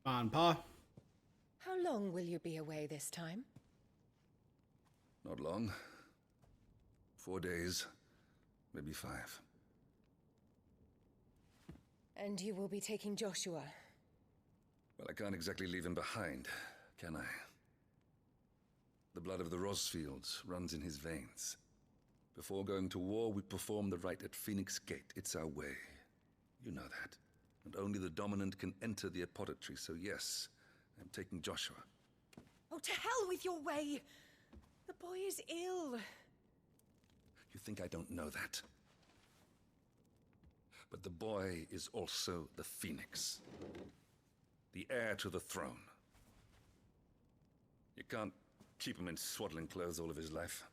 On, Pa. How long will you be away this time? Not long. 4 days, maybe 5. And you will be taking Joshua? Well, I can't exactly leave him behind, can I? The blood of the Rosfields runs in his veins. Before going to war, we perform the rite at Phoenix Gate. It's our way. You know that. And only the dominant can enter the apothecary, so yes, I'm taking Joshua. Oh, to hell with your way! The boy is ill. You think I don't know that? But the boy is also the Phoenix. The heir to the throne. You can't keep him in swaddling clothes all of his life.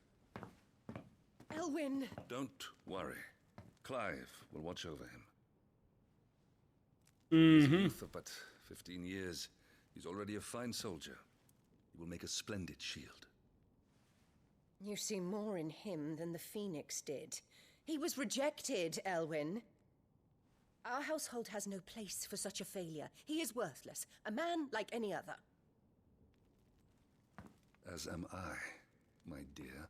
Elwin! Don't worry. Clive will watch over him. Mm-hmm. He's a youth of but 15 years. He's already a fine soldier. He will make a splendid shield. You see more in him than the Phoenix did. He was rejected, Elwyn. Our household has no place for such a failure. He is worthless, a man like any other. As am I, my dear.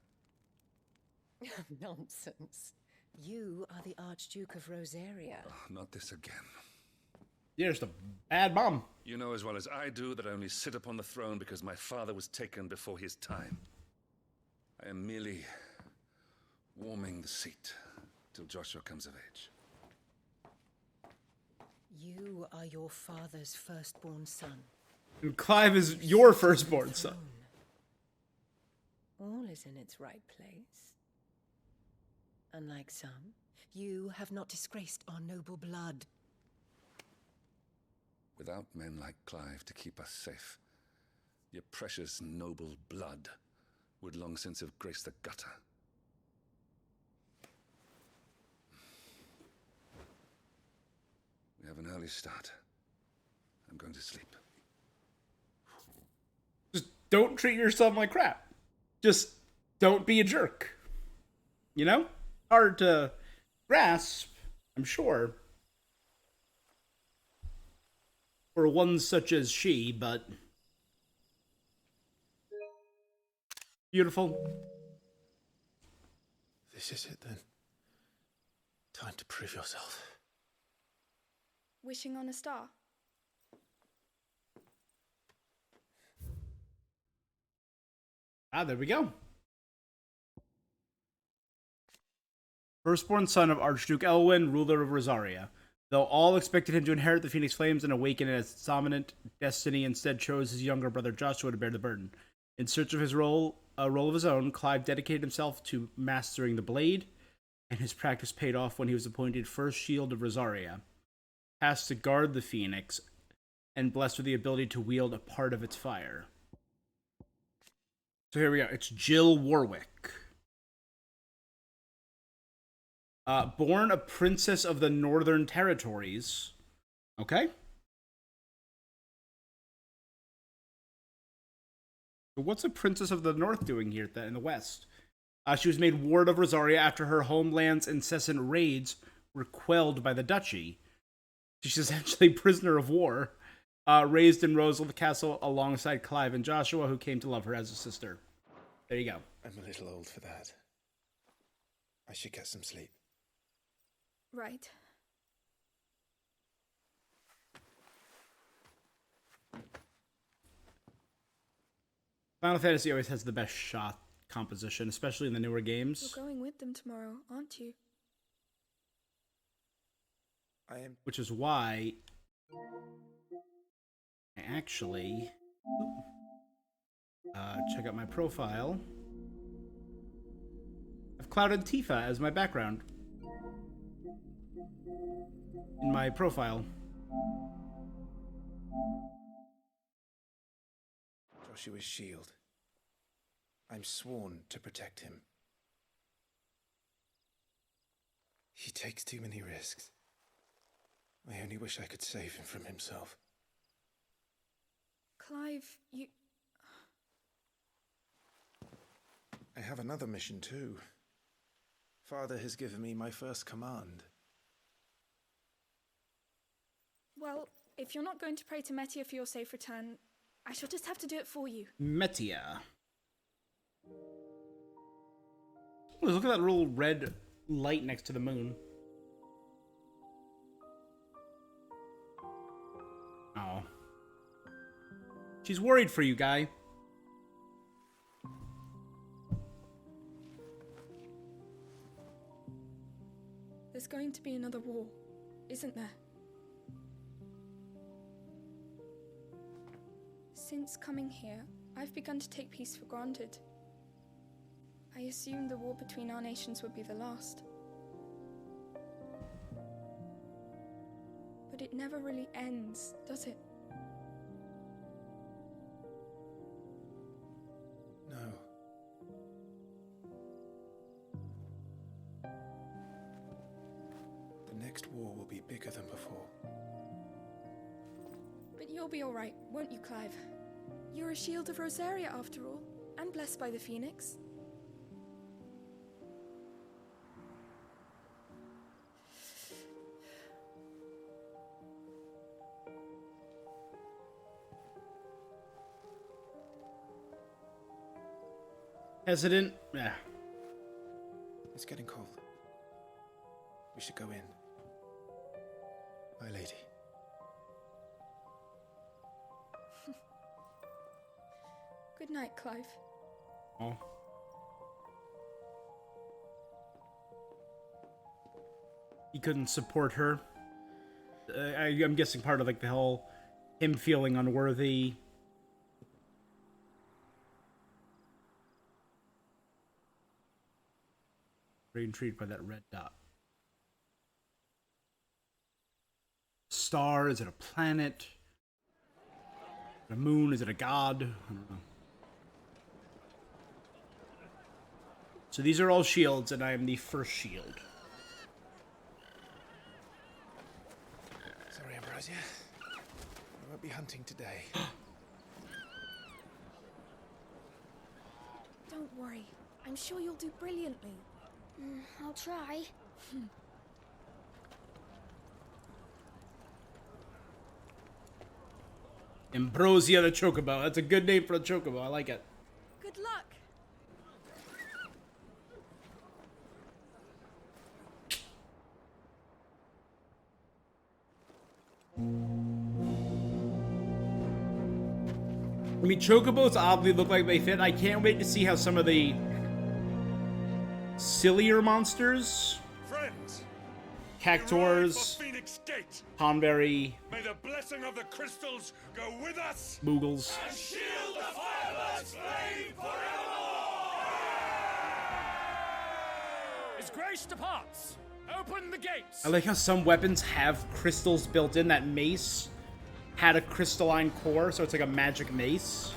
Nonsense. You are the Archduke of Rosaria. Oh, not this again. You're just a bad mom. You know as well as I do that I only sit upon the throne because my father was taken before his time. I am merely warming the seat till Joshua comes of age. You are your father's firstborn son. And Clive is your firstborn son. All is in its right place. Unlike some, you have not disgraced our noble blood. Without men like Clive to keep us safe, your precious noble blood would long since have graced the gutter. We have an early start. I'm going to sleep. Just don't treat your son like crap. Just don't be a jerk. You know? Hard to grasp, I'm sure. For one such as she, but beautiful. This is it then. Time to prove yourself. Wishing on a star. Ah, there we go. Firstborn son of Archduke Elwyn, ruler of Rosaria. Though all expected him to inherit the Phoenix Flames and awaken its dominant destiny, instead chose his younger brother Joshua to bear the burden. In search of a role of his own, Clive dedicated himself to mastering the blade, and his practice paid off when he was appointed First Shield of Rosaria, tasked to guard the Phoenix, and blessed with the ability to wield a part of its fire. So here we go. It's Jill Warwick. Born a princess of the Northern Territories. Okay. So what's a princess of the North doing here in the West? She was made ward of Rosaria after her homeland's incessant raids were quelled by the duchy. She's essentially prisoner of war, raised in Rosal Castle alongside Clive and Joshua, who came to love her as a sister. There you go. I'm a little old for that. I should get some sleep. Right. Final Fantasy always has the best shot composition, especially in the newer games. You're going with them tomorrow, aren't you? I am. Which is why I actually check out my profile. I've clouded Tifa as my background in my profile. Joshua's shield. I'm sworn to protect him. He takes too many risks. I only wish I could save him from himself. Clive, you... I have another mission too. Father has given me my first command. Well, if you're not going to pray to Metia for your safe return, I shall just have to do it for you. Metia. Oh, look at that little red light next to the moon. Oh. She's worried for you, guy. There's going to be another war, isn't there? Since coming here, I've begun to take peace for granted. I assumed the war between our nations would be the last. But it never really ends, does it? No. The next war will be bigger than before. But You'll be all right, won't you, Clive? You're a shield of Rosaria, after all, and blessed by the Phoenix. Hesitant? Yeah. It's getting cold. We should go in. My lady. Good night, Clive. Oh. He couldn't support her. I'm guessing part of like the whole him feeling unworthy. Very intrigued by that red dot. Star? Is it a planet? A moon? Is it a god? I don't know. So these are all shields, and I am the first shield. Sorry, Ambrosia. I won't be hunting today. Don't worry. I'm sure you'll do brilliantly. I'll try. Ambrosia the Chocobo. That's a good name for a Chocobo. I like it. Good luck. I mean, Chocobos oddly look like they fit. I can't wait to see how some of the sillier monsters, Friends, Cactuars, Phoenix Gate. Tonberry, May the blessing of the crystals go with us. Moogles. And shield the firebird's flame forevermore. His grace departs. Open the gates. I like how some weapons have crystals built in. That mace had a crystalline core, so it's like a magic mace.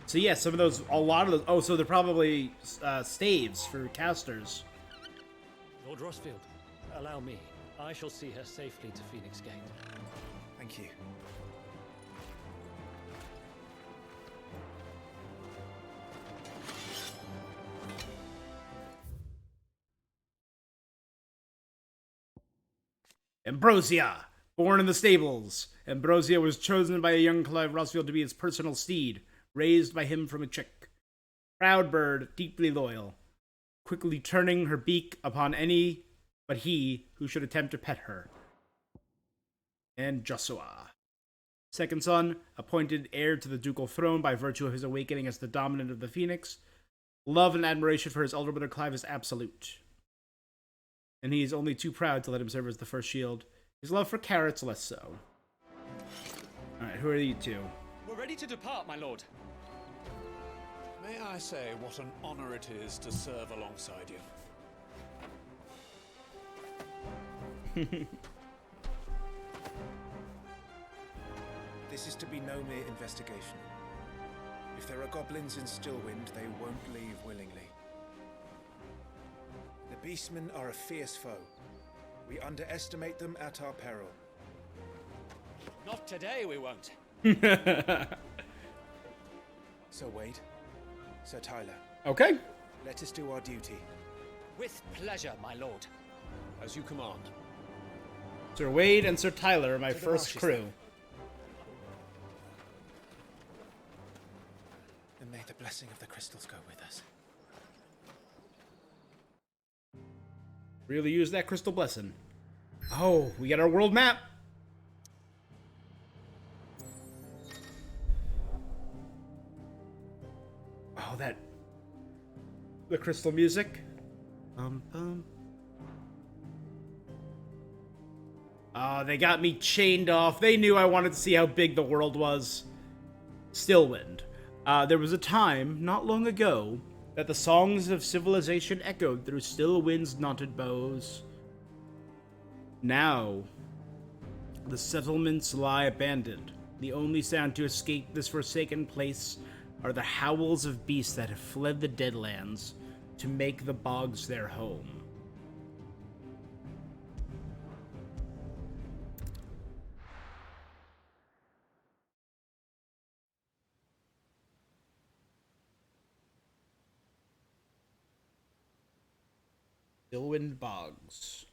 So yeah, some of those, a lot of those, oh, so they're probably staves for casters. Lord Rossfield, allow me. I shall see her safely to Phoenix Gate. Thank you. Ambrosia, born in the stables. Ambrosia was chosen by a young Clive Rossfield to be his personal steed, raised by him from a chick. Proud bird, deeply loyal, quickly turning her beak upon any but he who should attempt to pet her. And Joshua, second son, appointed heir to the ducal throne by virtue of his awakening as the dominant of the Phoenix. Love and admiration for his elder brother Clive is absolute, and he is only too proud to let him serve as the first shield. His love for carrots less so. Alright, who are you two? We're ready to depart, my lord. May I say what an honor it is to serve alongside you? This is to be no mere investigation. If there are goblins in Stillwind, they won't leave willingly. The Beastmen are a fierce foe. We underestimate them at our peril. Not today, we won't. Sir Wade, Sir Tyler. Okay. Let us do our duty. With pleasure, my lord. As you command. Sir Wade and Sir Tyler are my To the first marshes, crew. then. And may the blessing of the crystals go with us. Really use that crystal blessing. Oh, we got our world map. Oh, the crystal music. Oh, they got me chained off. They knew I wanted to see how big the world was. Stillwind. There was a time, not long ago, that the songs of civilization echoed through Stillwind's knotted boughs. Now, the settlements lie abandoned. The only sound to escape this forsaken place are the howls of beasts that have fled the Deadlands to make the bogs their home. Stillwind Bogs.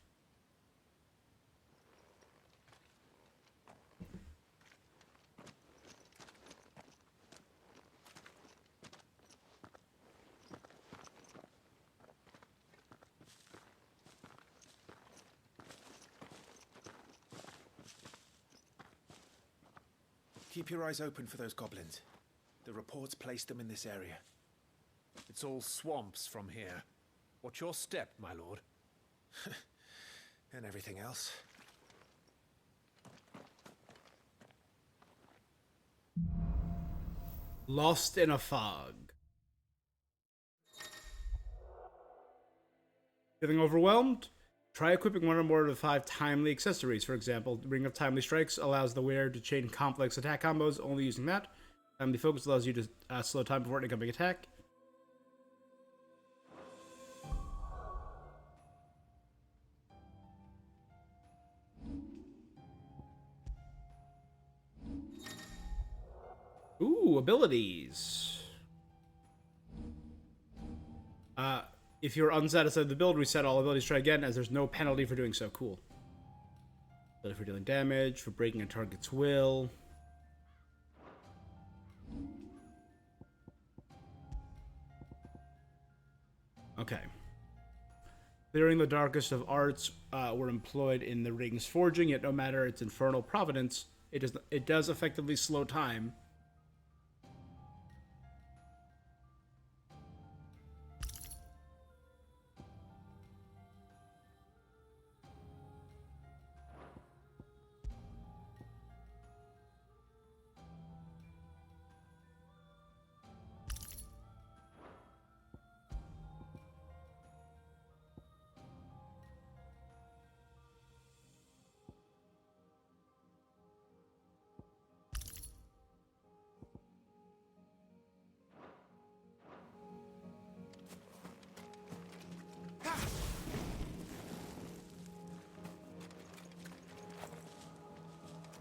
Keep your eyes open for those goblins. The reports placed them in this area. It's all swamps from here. Watch your step, my lord. And everything else. Lost in a fog. Feeling overwhelmed? Try equipping one or more of the 5 timely accessories. For example, Ring of Timely Strikes allows the wearer to chain complex attack combos only using that. Timely Focus allows you to slow time before an incoming attack. Ooh, abilities. If you're unsatisfied with the build, reset all abilities, try again, as there's no penalty for doing so. Cool. Ability for dealing damage, for breaking a target's will. Okay. Clearing the darkest of arts were employed in the ring's forging, yet no matter its infernal providence, it does effectively slow time.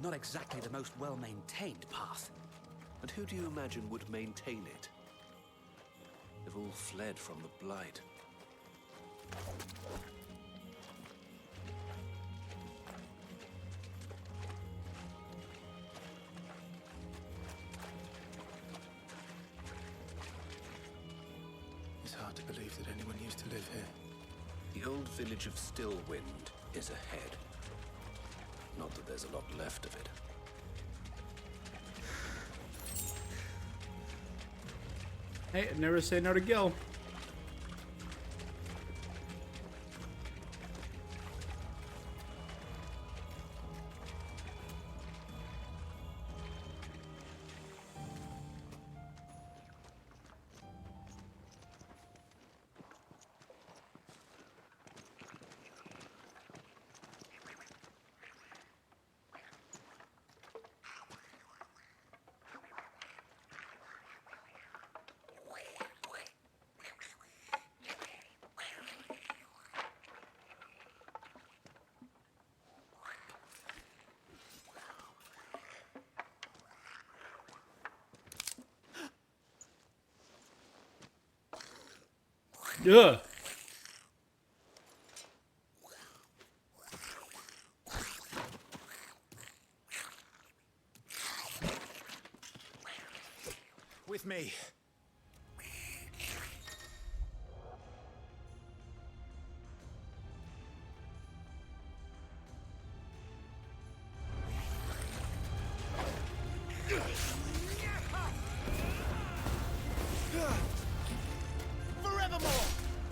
Not exactly the most well-maintained path. And who do you imagine would maintain it? They've all fled from the Blight. It's hard to believe that anyone used to live here. The old village of Stillwind is ahead. Not that there's a lot left of it. Hey, never say no to Gil. Ugh. With me.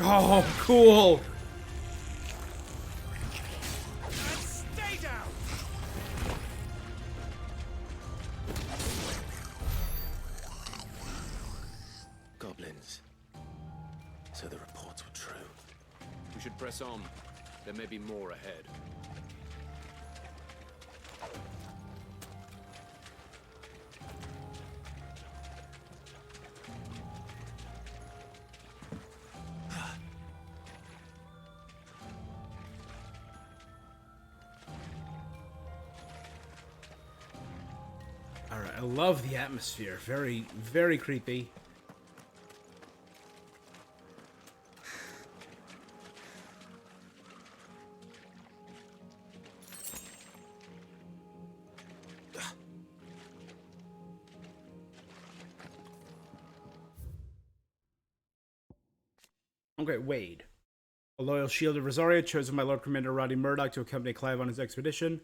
Oh, cool. Stay down. Goblins. So the reports were true. We should press on. There may be more ahead. Alright, I love the atmosphere. Very, very creepy. Okay, Wade. A loyal shield of Rosaria chosen by Lord Commander Roddy Murdoch to accompany Clive on his expedition.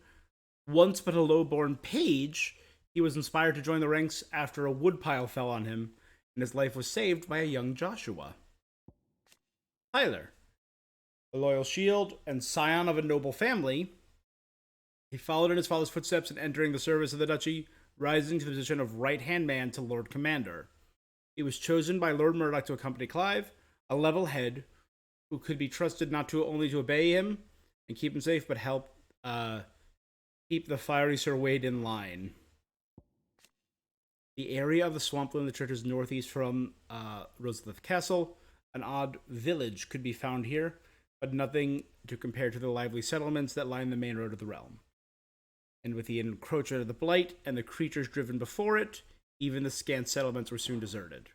Once but a low-born page, he was inspired to join the ranks after a woodpile fell on him, and his life was saved by a young Joshua. Tyler. A loyal shield and scion of a noble family, he followed in his father's footsteps in entering the service of the duchy, rising to the position of right-hand man to Lord Commander. He was chosen by Lord Murdoch to accompany Clive, a level head who could be trusted not to only to obey him and keep him safe, but help keep the fiery Sir Wade in line. The area of the swampland that stretches northeast from Roselith Castle, an odd village could be found here, but nothing to compare to the lively settlements that line the main road of the realm. And with the encroachment of the Blight and the creatures driven before it, even the scant settlements were soon deserted.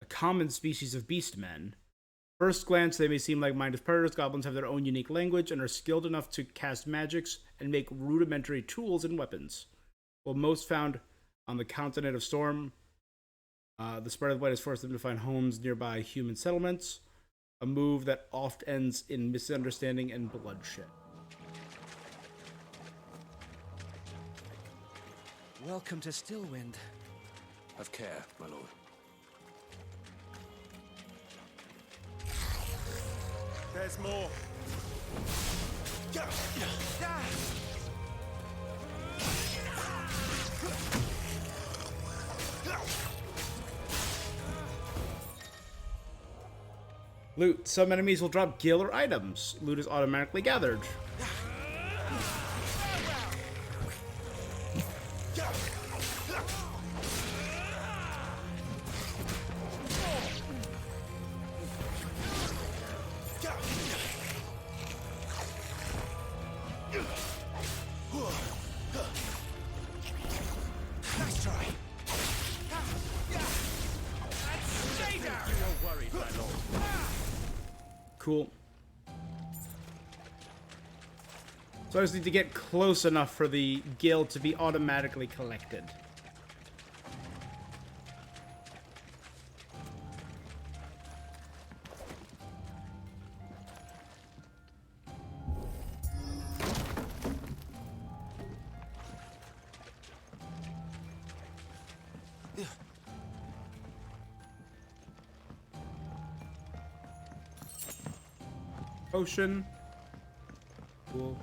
A common species of beastmen. First glance, they may seem like mindless predators. Goblins have their own unique language and are skilled enough to cast magics and make rudimentary tools and weapons. While most found on the continent of Storm, the spread of the Blight has forced them to find homes nearby human settlements, a move that oft ends in misunderstanding and bloodshed. Welcome to Stillwind. Have care, my lord. There's more. Loot. Some enemies will drop gil or items. Loot is automatically gathered. Nice try. Cool. So I just need to get close enough for the gil to be automatically collected. Potion. Cool.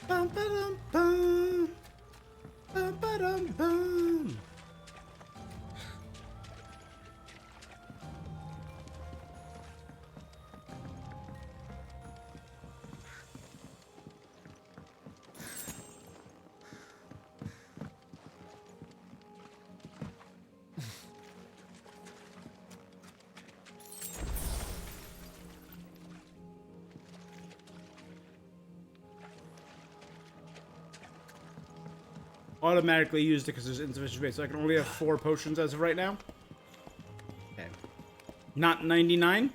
Bum ba dum bum. Bum ba dum bum. Automatically used it because there's insufficient space. So I can only have 4 potions as of right now. Okay. Not 99.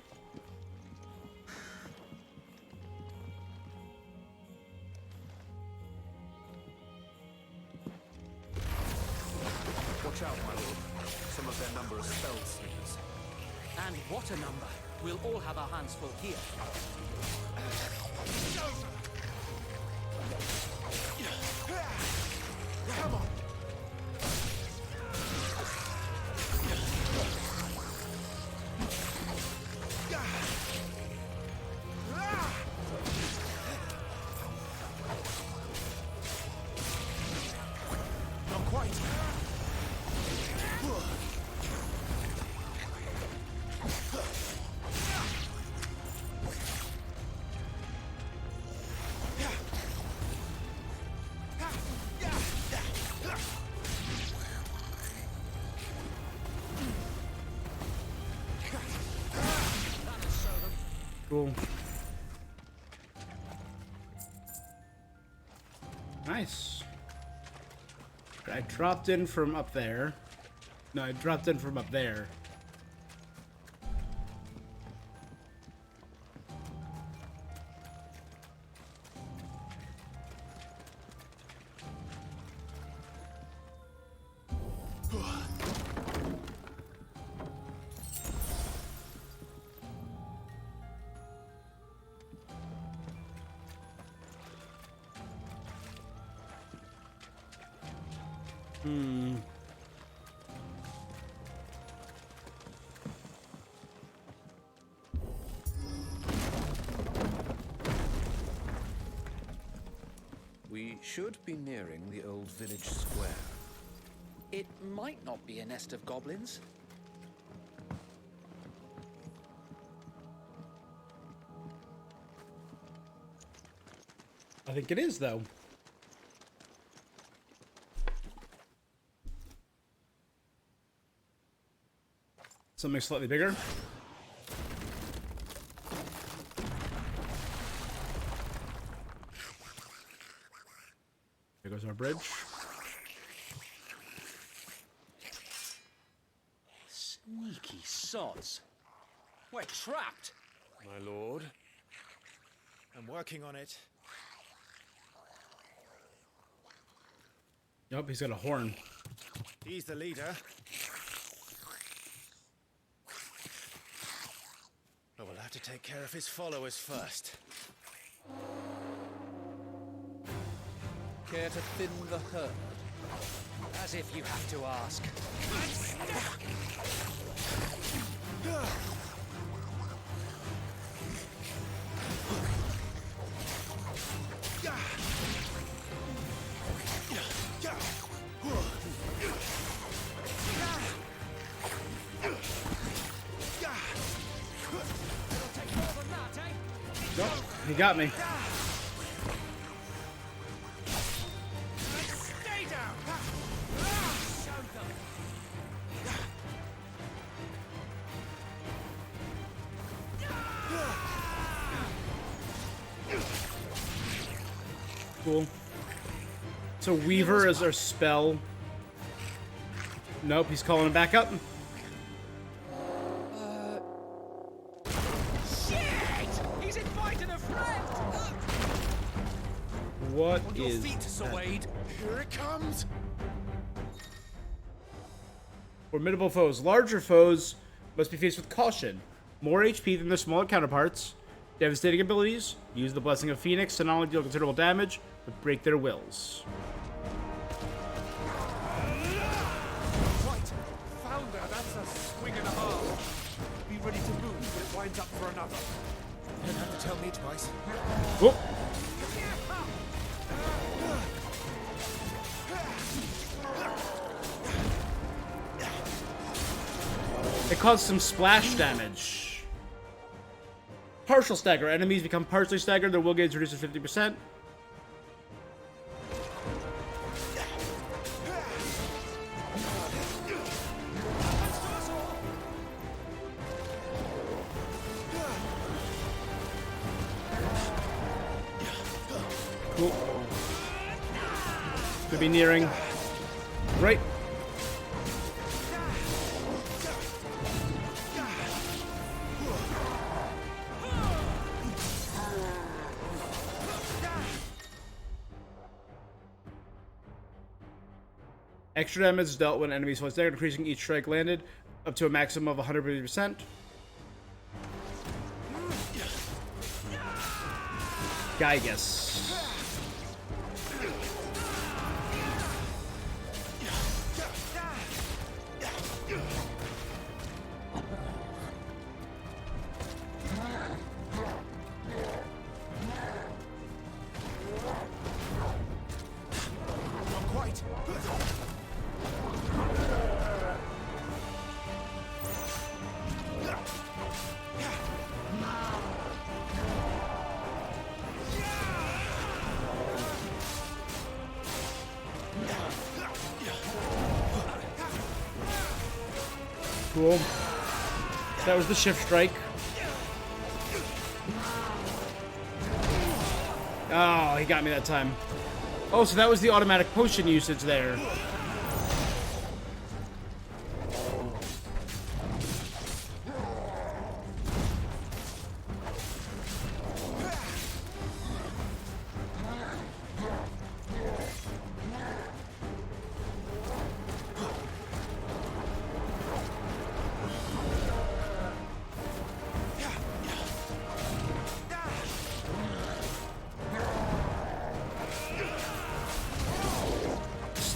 Watch out, my lord. Some of their number are spell slingers. And what a number! We'll all have our hands full here. Come on. Not quite. Cool. Nice. I dropped in from up there. No, I dropped in from up there. We should be nearing the old village square. It might not be a nest of goblins. I think it is, though. Something slightly bigger. There goes our bridge. Sneaky sods. We're trapped. My lord. I'm working on it. Yup, he's got a horn. He's the leader. But we'll have to take care of his followers first. Care to thin the herd? As if you have to ask. Nope, he got me. Stay down! Show them! Cool. So Weaver is our spell. Nope, he's calling him back up. He's invited a friend! What On your is feet, Sir that? Wade. Here it comes! Formidable foes. Larger foes must be faced with caution. More HP than their smaller counterparts. Devastating abilities. Use the Blessing of Phoenix to not only deal considerable damage, but break their wills. Right. Found her. That's a swing and a half. Be ready to move when it winds up for another. You don't have to tell me twice. Whoop. It caused some splash damage. Partial stagger. Enemies become partially staggered. Their will gains reduced to 50%. Cool. Could be nearing. Right. Extra damage is dealt when enemies fall staggered, increasing each strike landed up to a maximum of 150%. Gygus. Not quite. Cool. That was the shift strike. Oh, he got me that time. Oh, so that was the automatic potion usage there.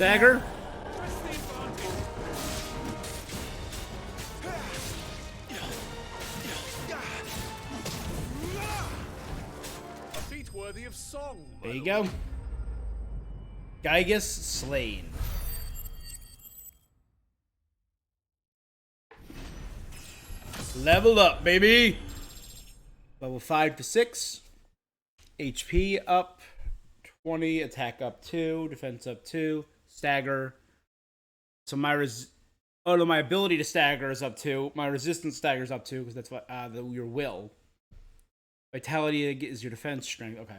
Stagger. worthy of song. There you go. Gygus slain. Level up, baby. Level 5 to 6. HP up 20, attack up 2, defense up 2, stagger. So my my ability to stagger is up 2. My resistance staggers up 2 because that's what your will. Vitality is your defense strength. Okay.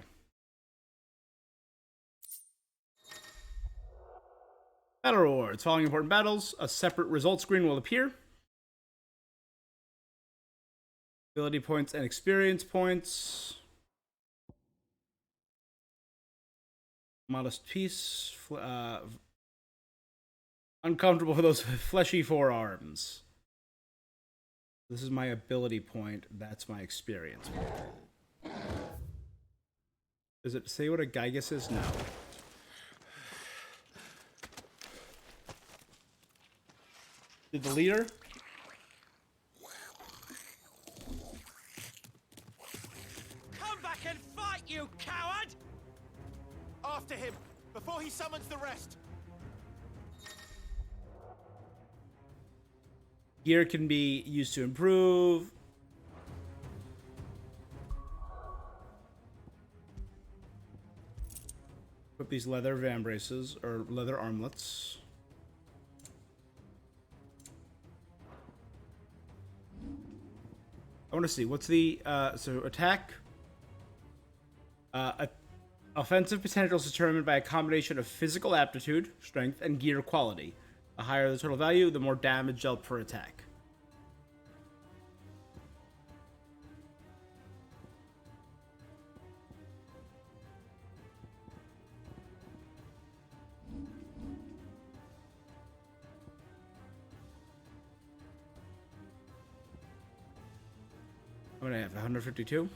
Battle rewards. Following important battles, a separate result screen will appear. Ability points and experience points. Modest peace. Uncomfortable for those fleshy forearms. This is my ability point. That's my experience point. Does it say what a Gygus is? No. Did the leader? Come back and fight, you coward! After him, before he summons the rest. Gear can be used to improve. Put these leather vambraces or leather armlets. I want to see what's the so attack. Offensive potential is determined by a combination of physical aptitude, strength, and gear quality. The higher the total value, the more damage dealt per attack. What do I have? 152?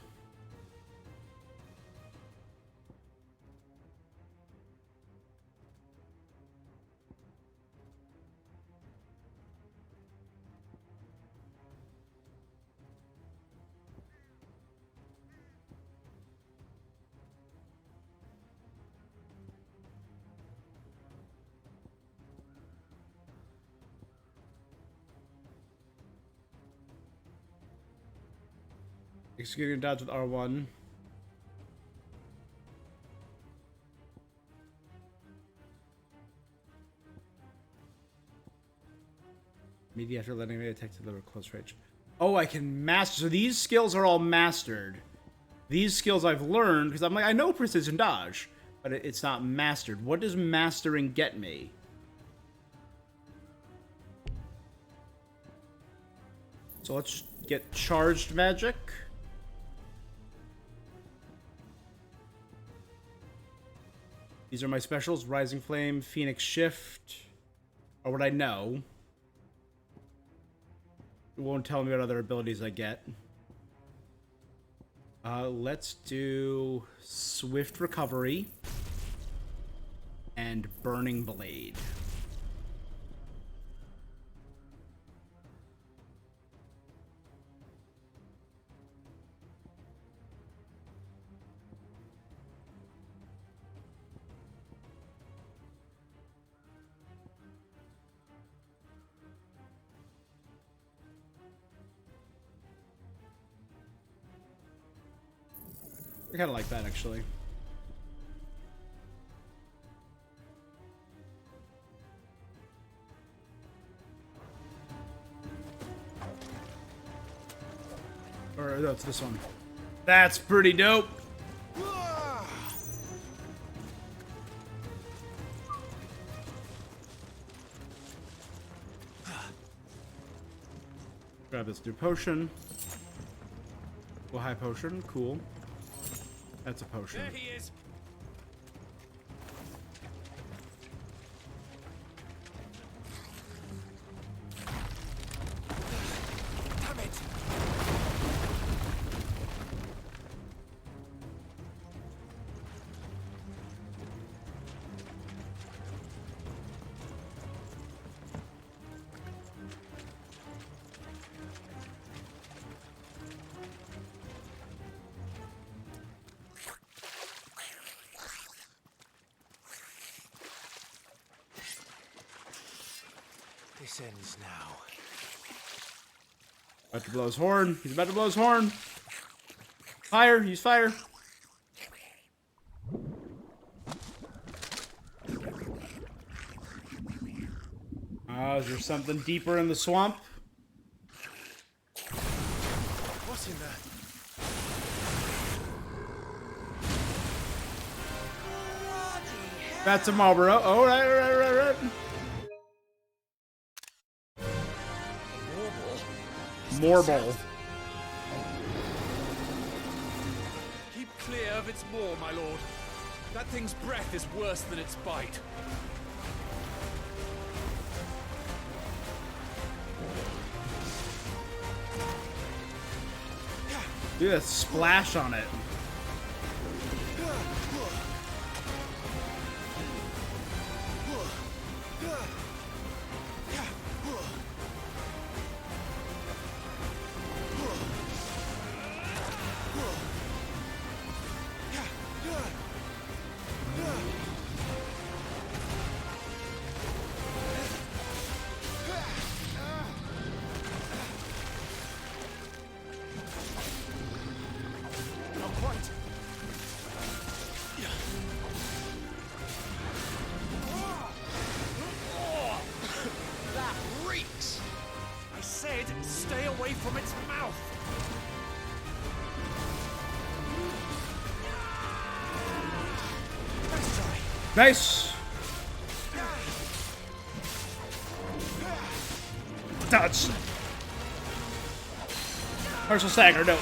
Executing dodge with R1. Immediately after letting me attack to deliver close range. Oh, I can master. So these skills are all mastered. These skills I've learned because I'm like, I know precision dodge, but it's not mastered. What does mastering get me? So let's get charged magic. These are my specials: Rising Flame, Phoenix Shift, or what I know. It won't tell me what other abilities I get. Let's do Swift Recovery and Burning Blade. I kind of like that, actually. Or no, it's this one. That's pretty dope. Grab this new potion. Well, high potion, cool. That's a potion. There he is. Damn it! This ends now. About to blow his horn. He's about to blow his horn. Fire. Use fire. Oh, is there something deeper in the swamp? What's in there? That's a Marlboro. Oh, right. Marble. Keep clear of its maw, my lord. That thing's breath is worse than its bite. Dude, a splash on it. That reeks! I said, stay away from its mouth! Nice. Touch. Partial stagger, no.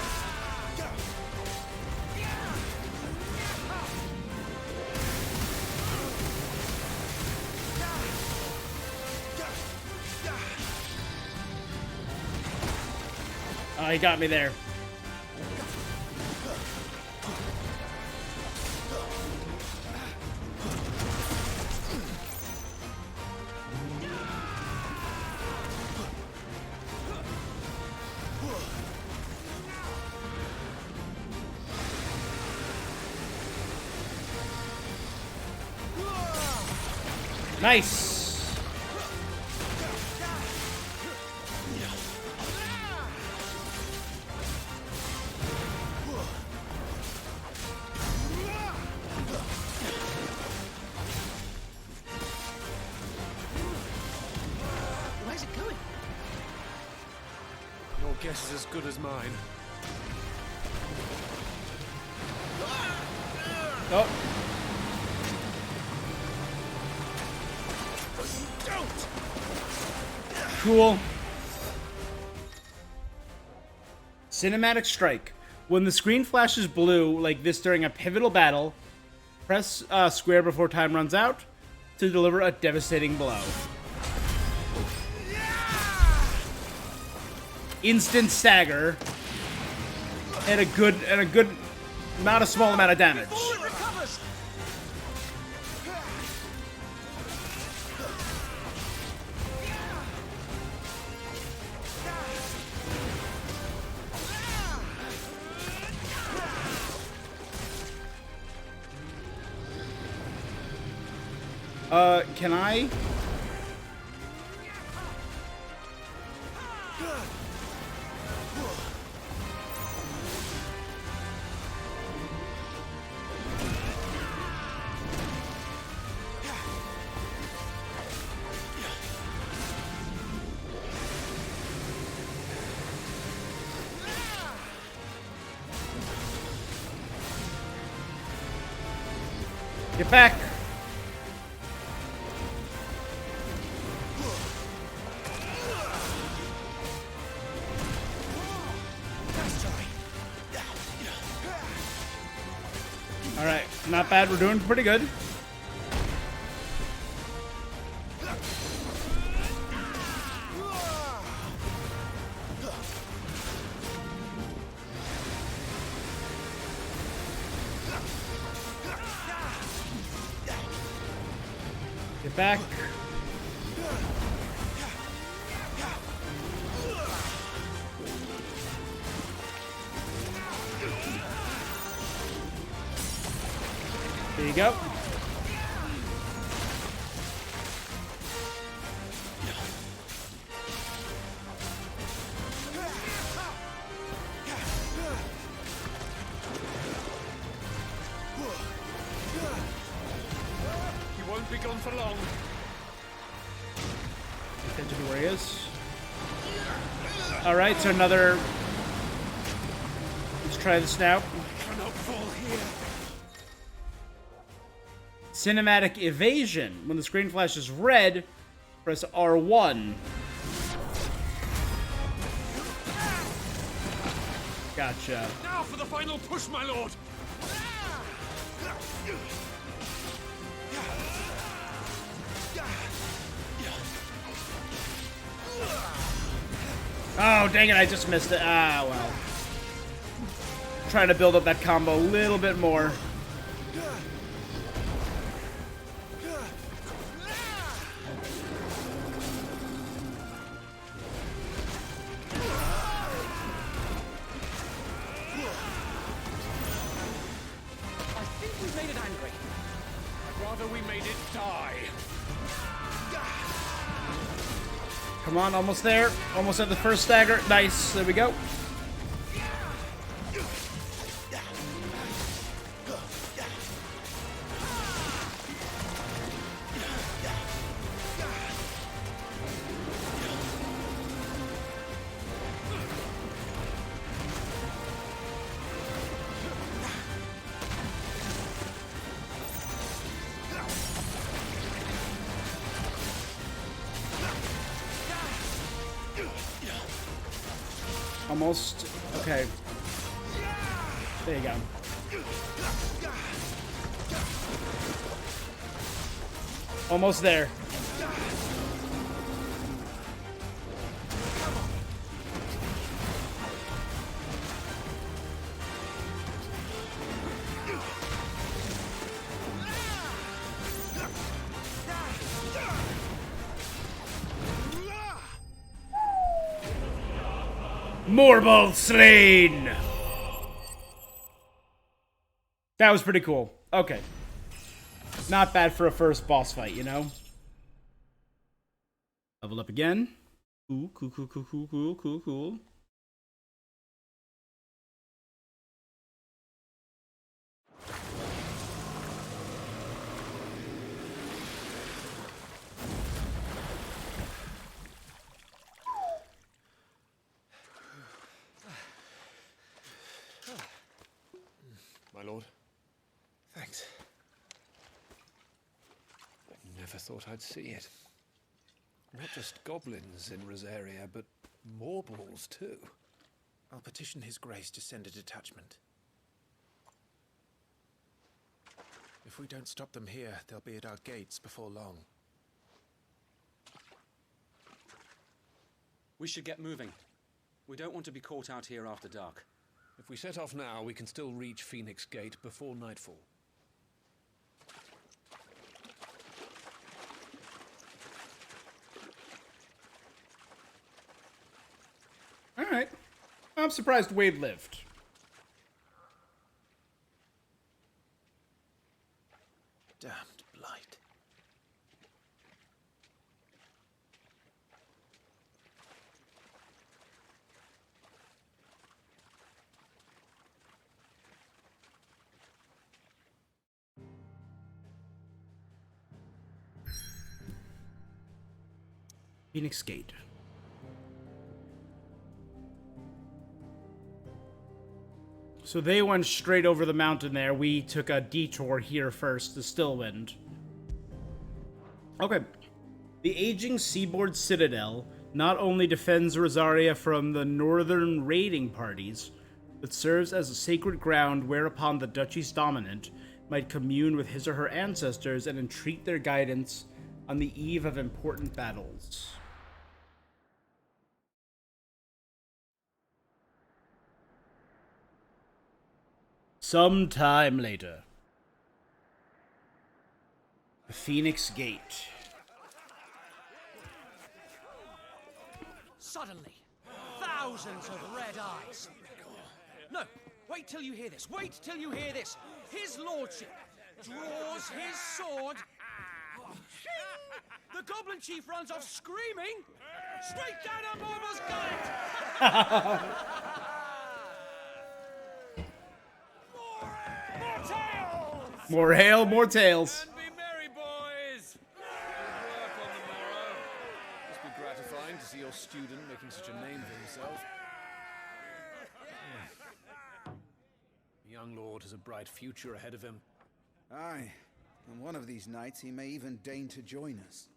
Oh, he got me there. Nice. Where's it going? Your guess is as good as mine. Oh. Cool. Cinematic strike. When the screen flashes blue like this during a pivotal battle, press square before time runs out to deliver a devastating blow. Instant stagger and a good, not a small amount of damage. Can I? Get back! Alright, not bad, we're doing pretty good. Get back. There you go. won't be gone for long. Attention to where he is. Alright, so another... Let's try this now. Cannot fall here. Cinematic evasion. When the screen flashes red, press R1. Gotcha. Now for the final push, my lord. Oh, dang it, I just missed it. Ah, well. Trying to build up that combo a little bit more. I think we made it angry. I'd rather we made it die. Come on, almost there. Almost at the first stagger. Nice. There we go. Almost. Okay. There you go. Almost there. Morbol slain! That was pretty cool. Okay. Not bad for a first boss fight, you know? Level up again. Cool, cool, cool, cool, cool, cool, cool, cool. My lord. Thanks. I never thought I'd see it. Not just goblins in Rosaria, but morbles too. I'll petition His Grace to send a detachment. If we don't stop them here, they'll be at our gates before long. We should get moving. We don't want to be caught out here after dark. If we set off now, we can still reach Phoenix Gate before nightfall. Alright. I'm surprised Wade lived. Damned blight. Phoenix Gate. So they went straight over the mountain there. We took a detour here first, the Stillwind. Okay. The aging seaboard citadel not only defends Rosaria from the northern raiding parties, but serves as a sacred ground whereupon the duchy's dominant might commune with his or her ancestors and entreat their guidance on the eve of important battles. Some time later. The Phoenix Gate. Suddenly, thousands of red eyes. No, wait till you hear this. Wait till you hear this. His lordship draws his sword. The goblin chief runs off screaming straight down a Morbal's gullet. More hail, more tales. And be merry, boys. student making such a name for himself. The young lord has a bright future ahead of him. Aye, and one of these nights he may even deign to join us.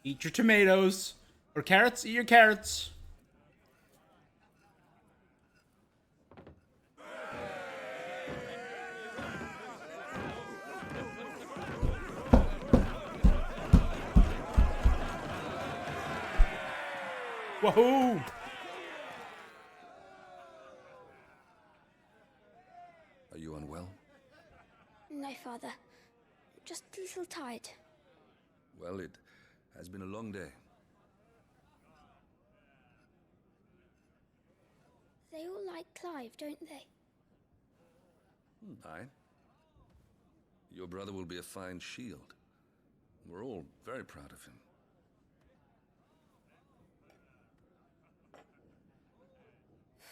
Eat your tomatoes. Or carrots, eat your carrots. Wahoo! Are you unwell? No, Father. Just a little tired. Well, it has been a long day. They all like Clive, don't they? Aye. Your brother will be a fine shield. We're all very proud of him.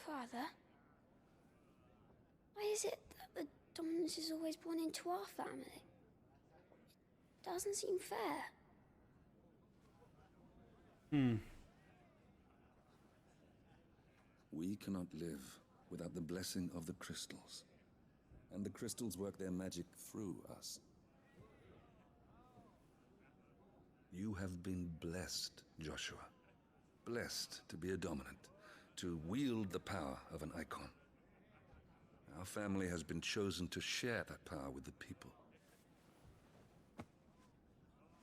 Father? Why is it that the dominance is always born into our family? It doesn't seem fair. We cannot live without the blessing of the crystals. And the crystals work their magic through us. You have been blessed, Joshua. Blessed to be a dominant, to wield the power of an icon. Our family has been chosen to share that power with the people.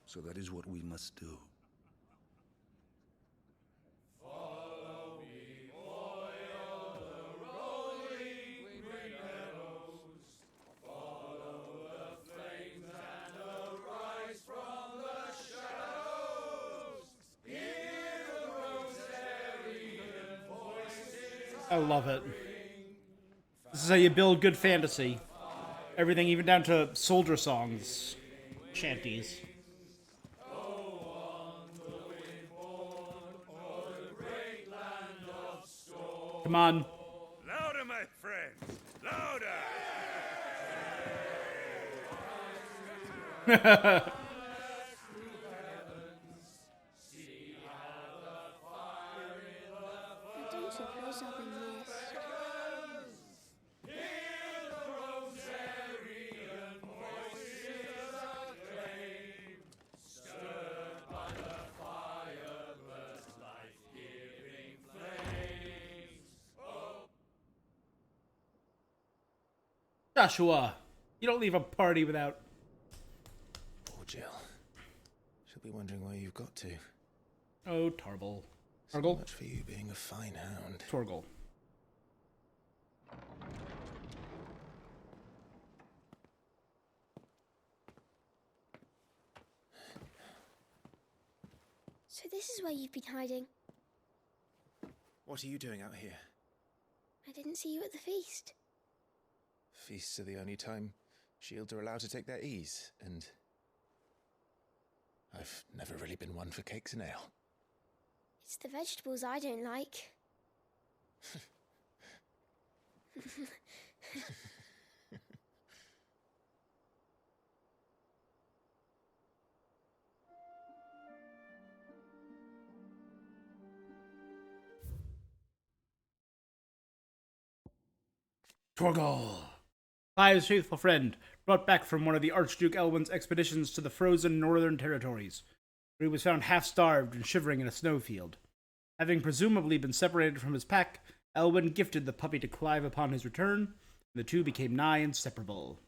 So that is what we must do. I love it. This is how you build good fantasy. Everything, even down to soldier songs, shanties. Come on. Louder, my friends! Louder! I don't suppose I'll be missed. Joshua, you don't leave a party without... Poor Jill. She'll be wondering where you've got to. Oh, Tarble. So Targle? much for you being a fine hound. Torgal. So this is where you've been hiding. What are you doing out here? I didn't see you at the feast. Feasts are the only time shields are allowed to take their ease, and I've never really been one for cakes and ale. It's the vegetables I don't like. Torgal. Clive's faithful friend, brought back from one of the Archduke Elwin's expeditions to the frozen northern territories, where he was found half-starved and shivering in a snowfield. Having presumably been separated from his pack, Elwin gifted the puppy to Clive upon his return, and the two became nigh inseparable.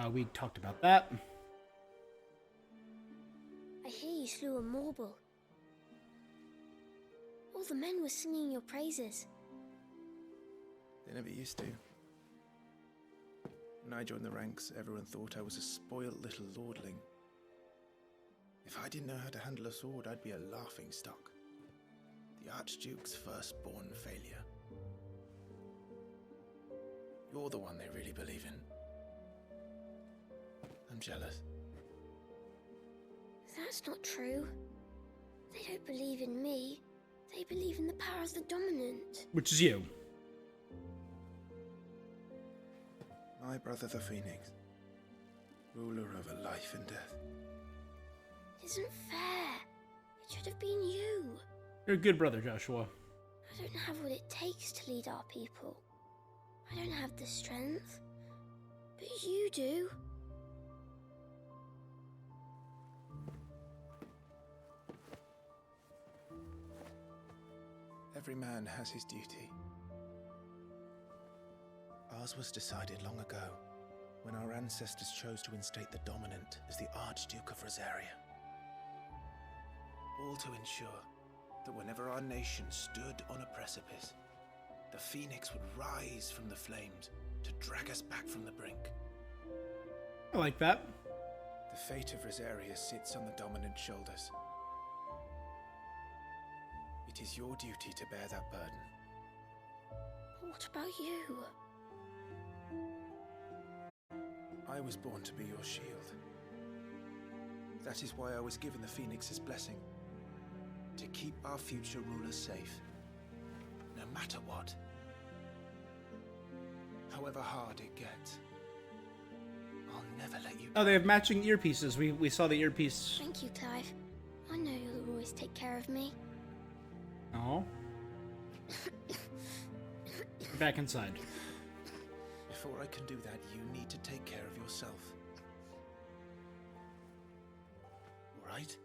We talked about that. I hear you slew a Morble. All the men were singing your praises. They never used to. When I joined the ranks, everyone thought I was a spoilt little lordling. If I didn't know how to handle a sword, I'd be a laughing stock. The Archduke's firstborn failure. You're the one they really believe in. I'm jealous. That's not true. They don't believe in me. They believe in the power of the dominant. Which is you. My brother the Phoenix, ruler over life and death. It isn't fair. It should have been you. You're a good brother, Joshua. I don't have what it takes to lead our people. I don't have the strength. But you do. Every man has his duty. Ours was decided long ago, when our ancestors chose to instate the dominant as the Archduke of Rosaria. All to ensure that whenever our nation stood on a precipice, the Phoenix would rise from the flames to drag us back from the brink. I like that. The fate of Rosaria sits on the dominant's shoulders. It is your duty to bear that burden. But what about you? I was born to be your shield. That is why I was given the Phoenix's blessing. To keep our future rulers safe. No matter what. However hard it gets. I'll never let you Oh, they have matching earpieces. We saw the earpiece. Thank you, Clive. I know you'll always take care of me. Oh. Back inside. Before I can do that, you need to take care of yourself. All right?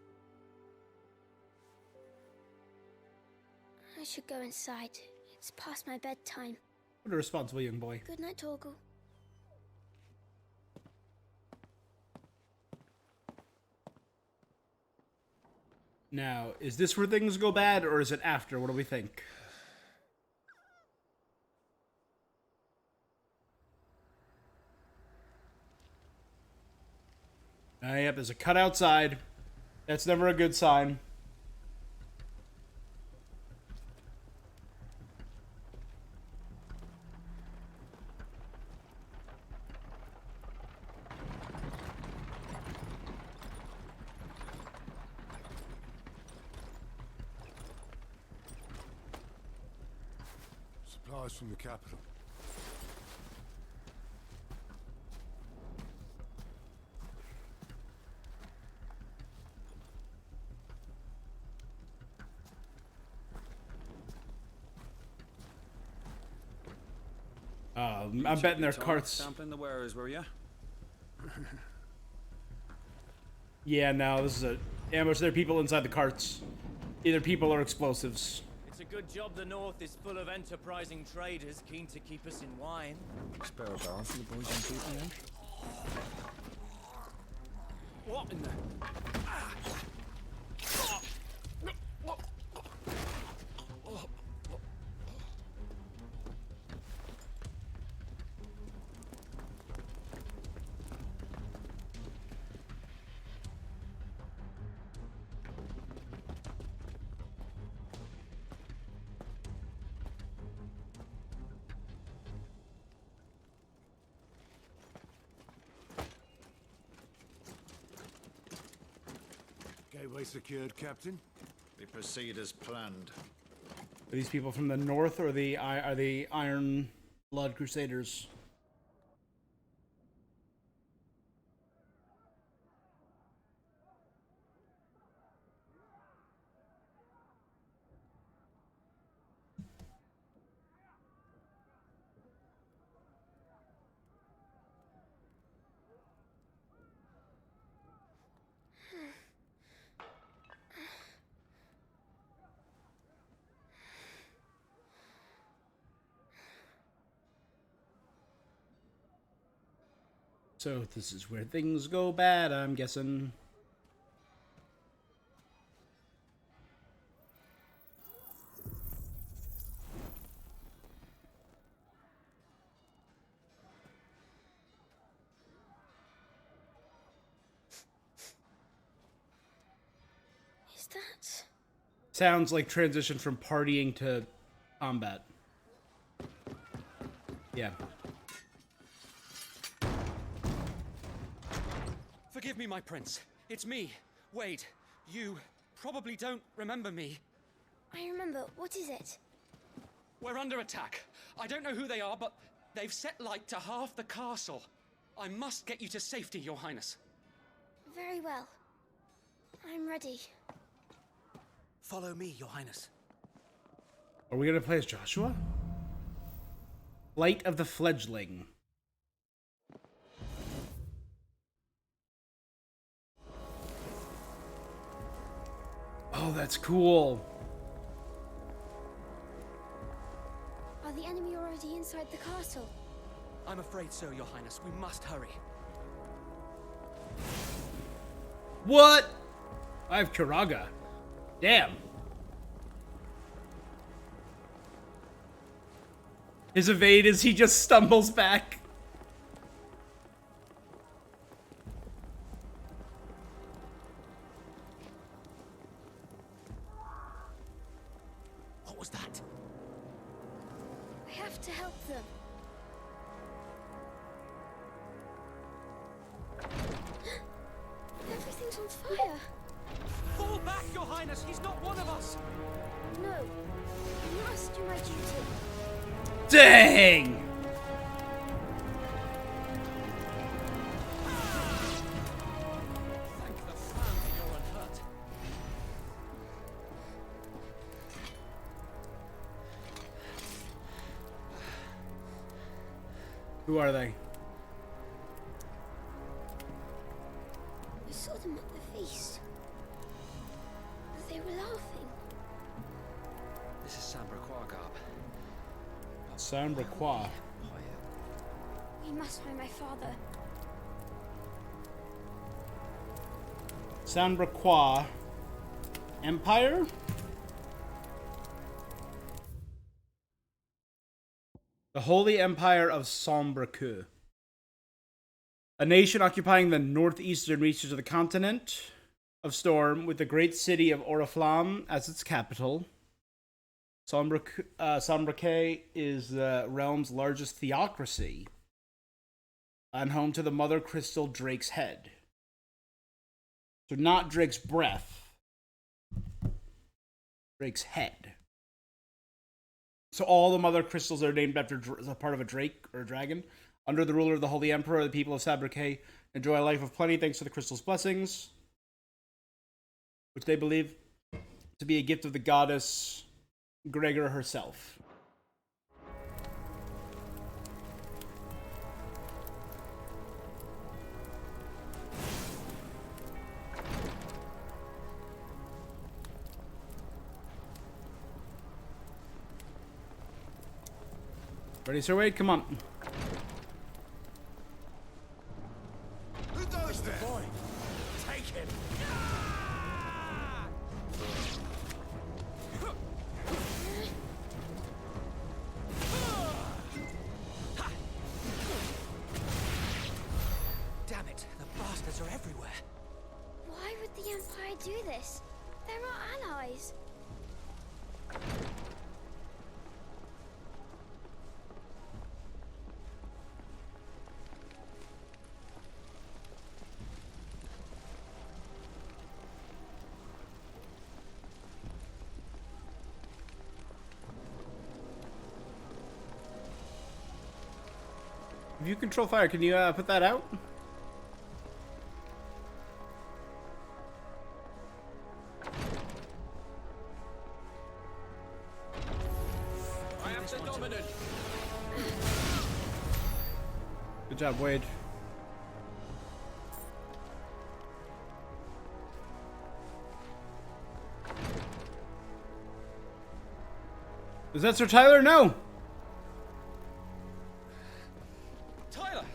I should go inside. It's past my bedtime. What a responsible young boy. Good night, Torgal. Now, is this where things go bad, or is it after? What do we think? Yep, there's a cut outside. That's never a good sign. Supplies from the capital. I'm betting their carts. Sampling the wares, were you? Yeah, no, this is a ambush. There are people inside the carts. Either people or explosives. It's a good job the North is full of enterprising traders keen to keep us in wine. Spare a barrel for the boys on keeping in. What in the... Gateway secured, Captain. We proceed as planned. Are these people from the north, or are the Iron Blood Crusaders? So this is where things go bad, I'm guessing. Is that... Sounds like transition from partying to combat. Yeah. Forgive me, my prince. It's me, Wade. You probably don't remember me. I remember. What is it? We're under attack. I don't know who they are, but they've set light to half the castle. I must get you to safety, Your Highness. Very well. I'm ready. Follow me, Your Highness. Are we gonna play as Joshua? Flight of the Fledgling. Oh, that's cool. Are the enemy already inside the castle? I'm afraid so, Your Highness. We must hurry. What? I have Kiraga. Damn. His evade is he just stumbles back. What was that? I have to help them. Everything's on fire. Fall back, Your Highness! He's not one of us! No, I must do my duty. Dang! Thank the family you're unhurt. Who are they? I saw them at the feast. They were laughing. This is Sambraquois, Garb. Sambraquois. We must find my father. Sambraquois. Empire? The Holy Empire of Sombraquois. A nation occupying the northeastern reaches of the continent of Storm, with the great city of Oriflamme as its capital. Sombraquois is the realm's largest theocracy and home to the Mother Crystal Drake's Head. So not Drake's breath, Drake's head. So all the Mother Crystals are named after a part of a drake or a dragon. Under the ruler of the Holy Emperor, the people of Sombraquois enjoy a life of plenty thanks to the crystal's blessings, which they believe to be a gift of the goddess Gregor herself. Ready, Sir Wade? Come on. Who goes there? Boy, take him. Damn it, the bastards are everywhere. Why would the Empire do this? They're our allies. If you control fire, can you put that out? I am the dominant. Good job, Wade. Is that Sir Tyler? No. Tyler!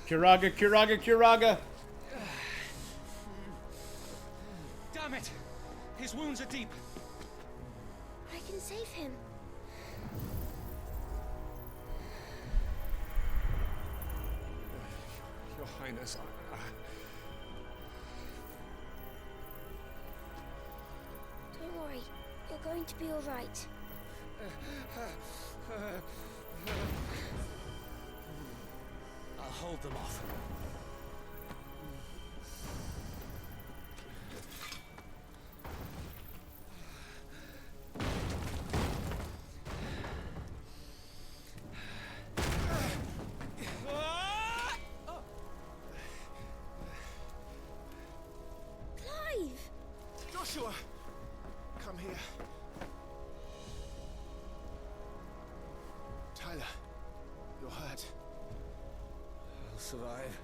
Kiraga, Kiraga, Kiraga. Damn it! His wounds are deep. I can save him. Your Highness, Don't worry, you're going to be all right. I'll hold them off. You're hurt. I'll survive.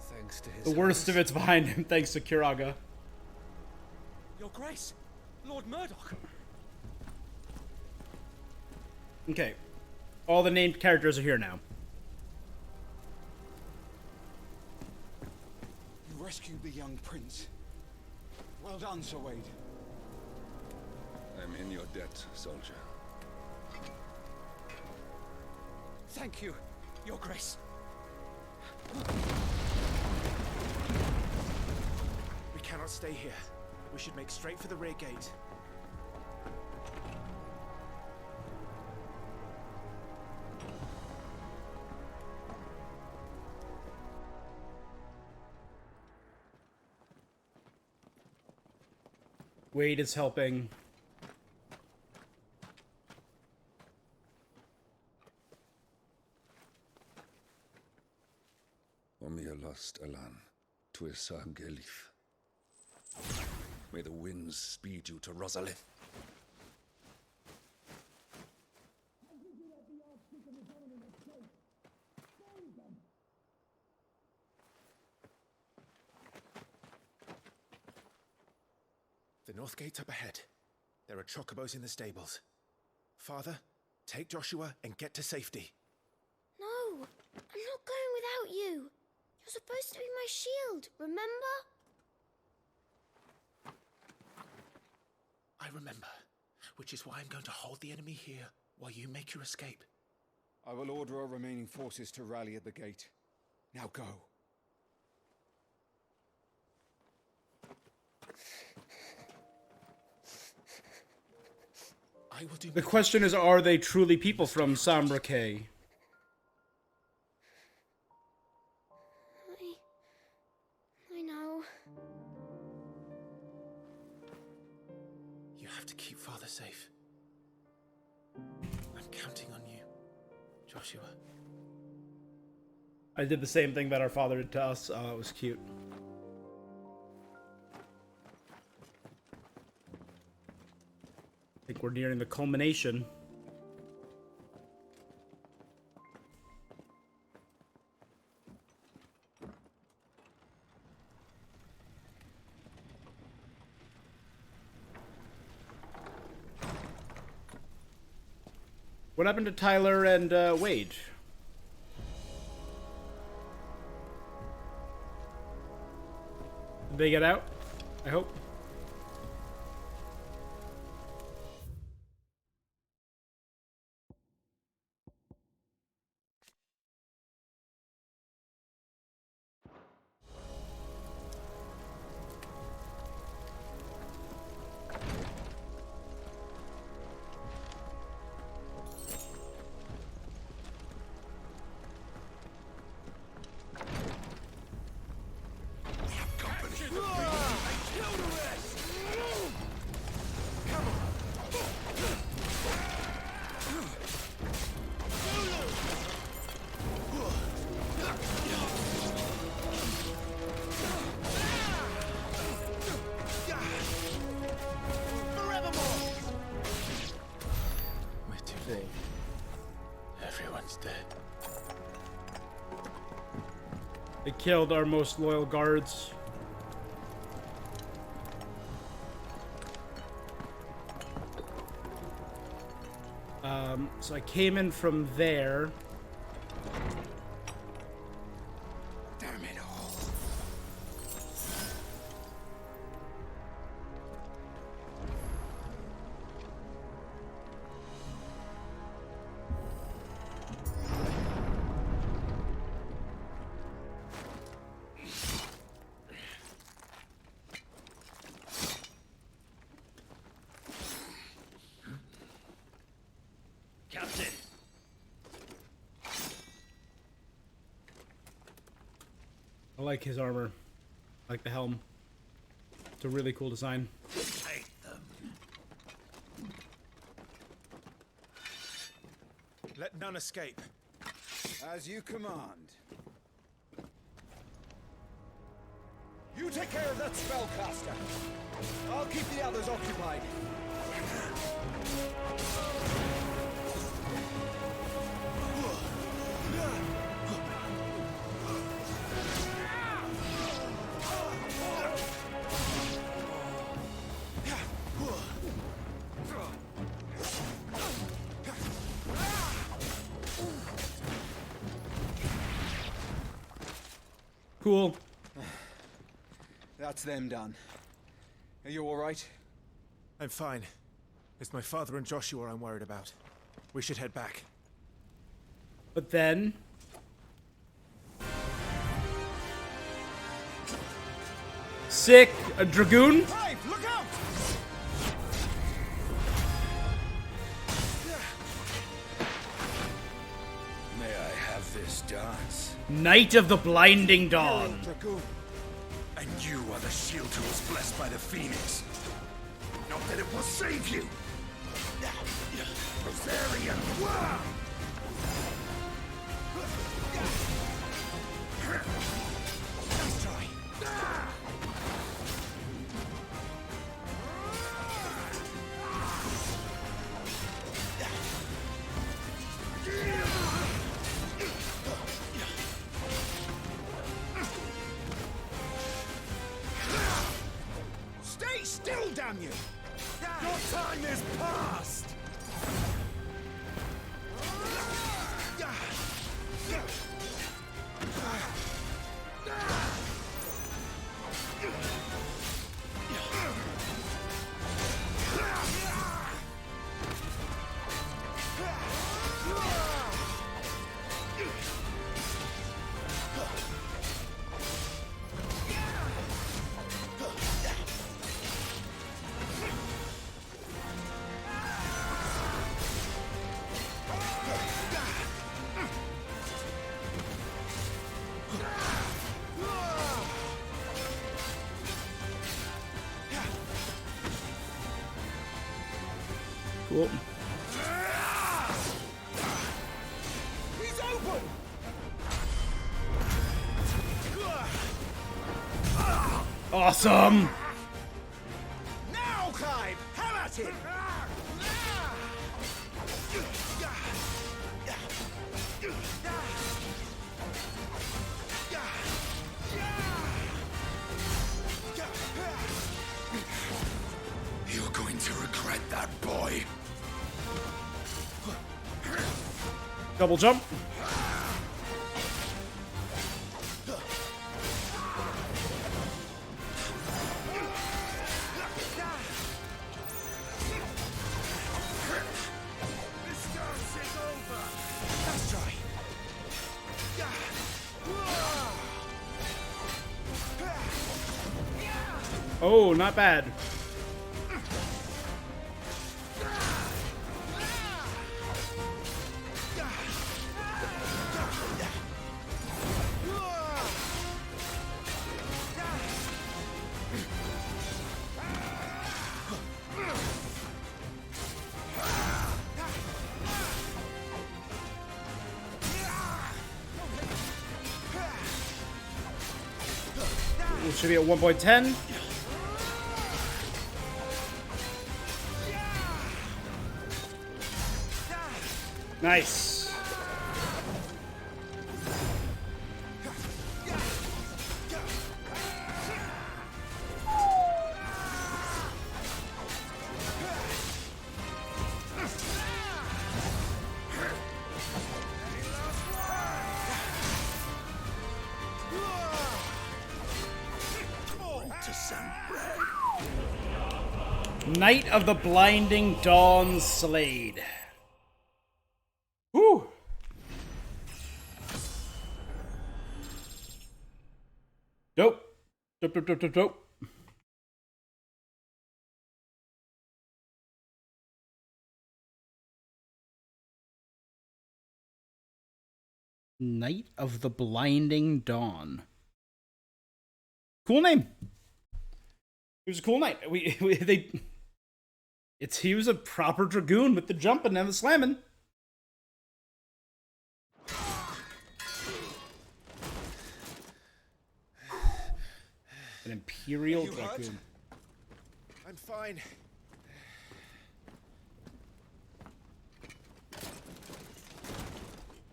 Thanks to his The worst of it's behind him, thanks to Kiraga. Your Grace, Lord Murdoch. Okay. All the named characters are here now. You rescued the young prince. Well done, Sir Wade. I'm in your debt, soldier. Thank you, Your Grace. We cannot stay here. We should make straight for the rear gate. Wade is helping. Omir lost Alan, Tuisa Gelif. May the winds speed you to Rosalith. The north gate's up ahead. There are chocobos in the stables. Father, take Joshua and get to safety. No, I'm not going without you. You're supposed to be my shield, remember? I remember, which is why I'm going to hold the enemy here while you make your escape. I will order our remaining forces to rally at the gate. Now go. I will do. The question is, are they truly people from Sambrake? I know. You have to keep Father safe. I'm counting on you, Joshua. I did the same thing that our father did to us. It was cute. I think we're nearing the culmination. What happened to Tyler and Wade? Did they get out? I hope. Everyone's dead. They killed our most loyal guards. So I came in from there. Damn it all. Captain! I like his armor. I like the helm. It's a really cool design. Take them. Let none escape. As you command. You take care of that spellcaster. I'll keep the others occupied. Cool. That's them done. Are you alright? I'm fine. It's my father and Joshua I'm worried about. We should head back. But then... Sick! A dragoon? Clive, look out! May I have this dance? Knight of the Blinding Dawn. Dragoon. And you are the shield who was blessed by the Phoenix. Not that it will save you. Rosarian. Nice try. Stay still, damn you! Your time is past! Cool. He's open! Awesome! Now, Clive! Have at it! You're going to regret that, boy. Double jump. This dance is over! Let's try. Oh, not bad. We should be at 1.10. Nice. Knight of the Blinding Dawn Slade. Whew. Dope. Dope. Knight of the Blinding Dawn. Cool name. He was a cool knight. He was a proper dragoon with the jumping and the slamming. An Imperial dragoon. I'm fine.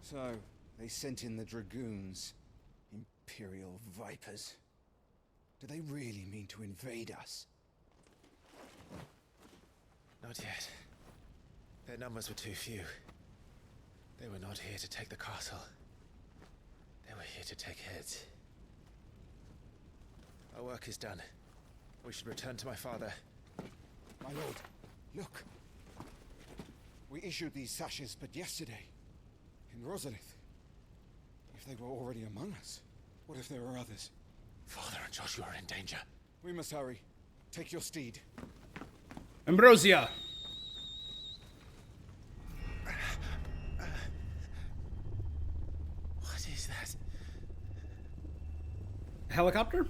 So, they sent in the dragoons. Imperial vipers. Do they really mean to invade us? Not yet. Their numbers were too few. They were not here to take the castle. They were here to take heads. Our work is done. We should return to my father. My lord, look. We issued these sashes but yesterday, in Rosalith. If they were already among us, what if there were others? Father and Joshua are in danger. We must hurry. Take your steed. Ambrosia! What is that? A helicopter?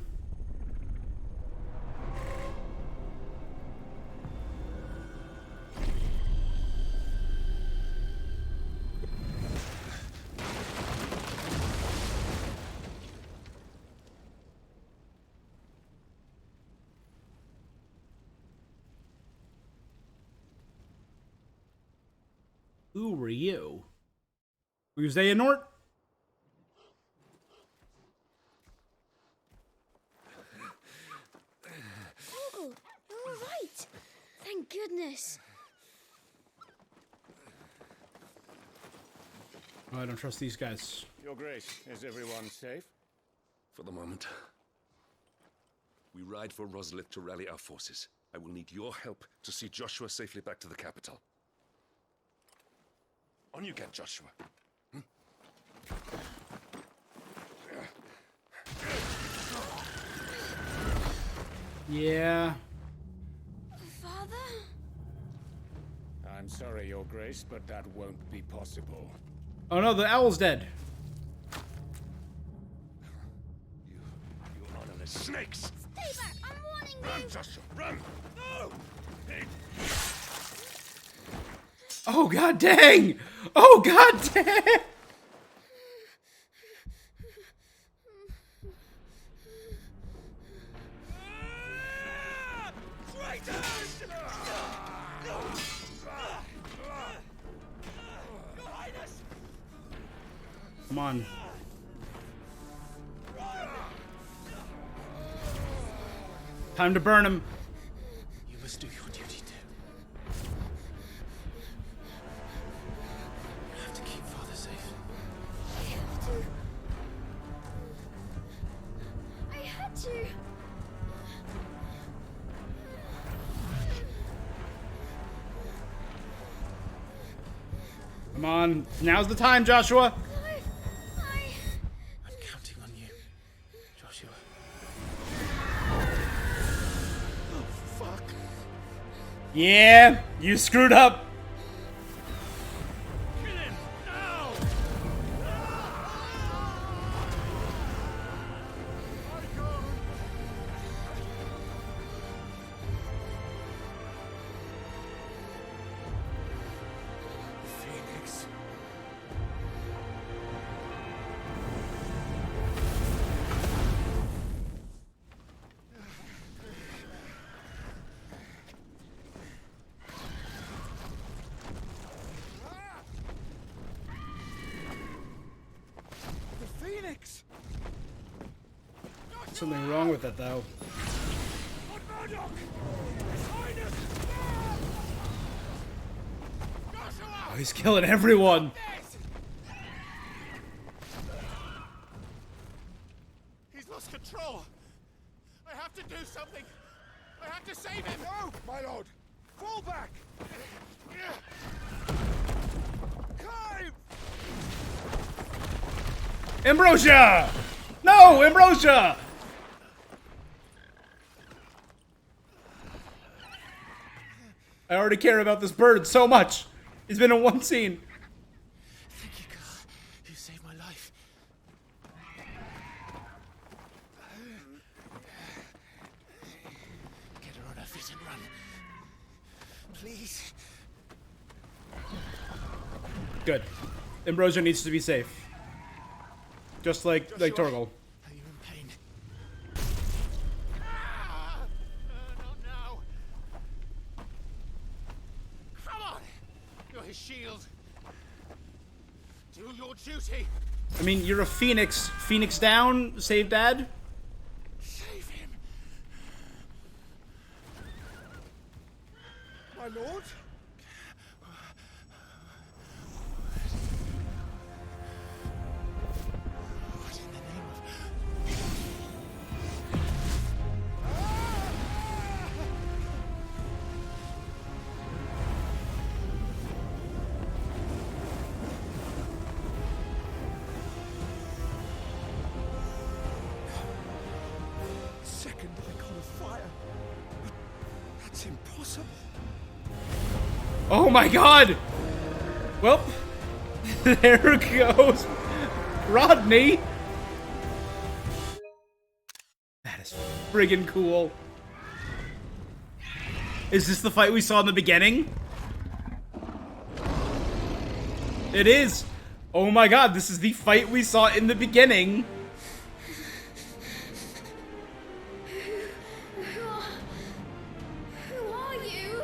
Who were you? Were you Xehanort? Oh, you're all right. Thank goodness. Oh, I don't trust these guys. Your Grace, is everyone safe? For the moment. We ride for Rosalith to rally our forces. I will need your help to see Joshua safely back to the capital. On you get, Joshua. Yeah. Father? I'm sorry, Your Grace, but that won't be possible. Oh no, the owl's dead. You honorless snakes! Stay back! I'm warning you! Run, Joshua, run! No! Oh god dang! Oh god dang! Traitors! Come on. Time to burn him. You must do your duty too. You have to keep Father safe. I have to. I had to. Come on. Now's the time, Joshua. I'm counting on you, Joshua. Oh, fuck. Yeah, you screwed up. Phoenix. The Phoenix! Something wrong with it though. Oh, he's killing everyone. He's lost control. I have to do something. I have to save him. No, my lord. Fall back. Climb. Ambrosia! No, Ambrosia! I already care about this bird so much. He's been in one scene. Thank you, God. You saved my life. Get her on her feet and run. Please. Good. Ambrosia needs to be safe. Just like Torgal. Are you in pain? Not now. Come on. You're his shield. Do your duty. I mean, you're a phoenix. Phoenix down, save Dad. Save him. My lord? What in the name of... second icon of fire. But that's impossible. Oh my god! Well, there goes Rodney. That is friggin' cool. Is this the fight we saw in the beginning? It is. Oh my god, this is the fight we saw in the beginning. Who are you?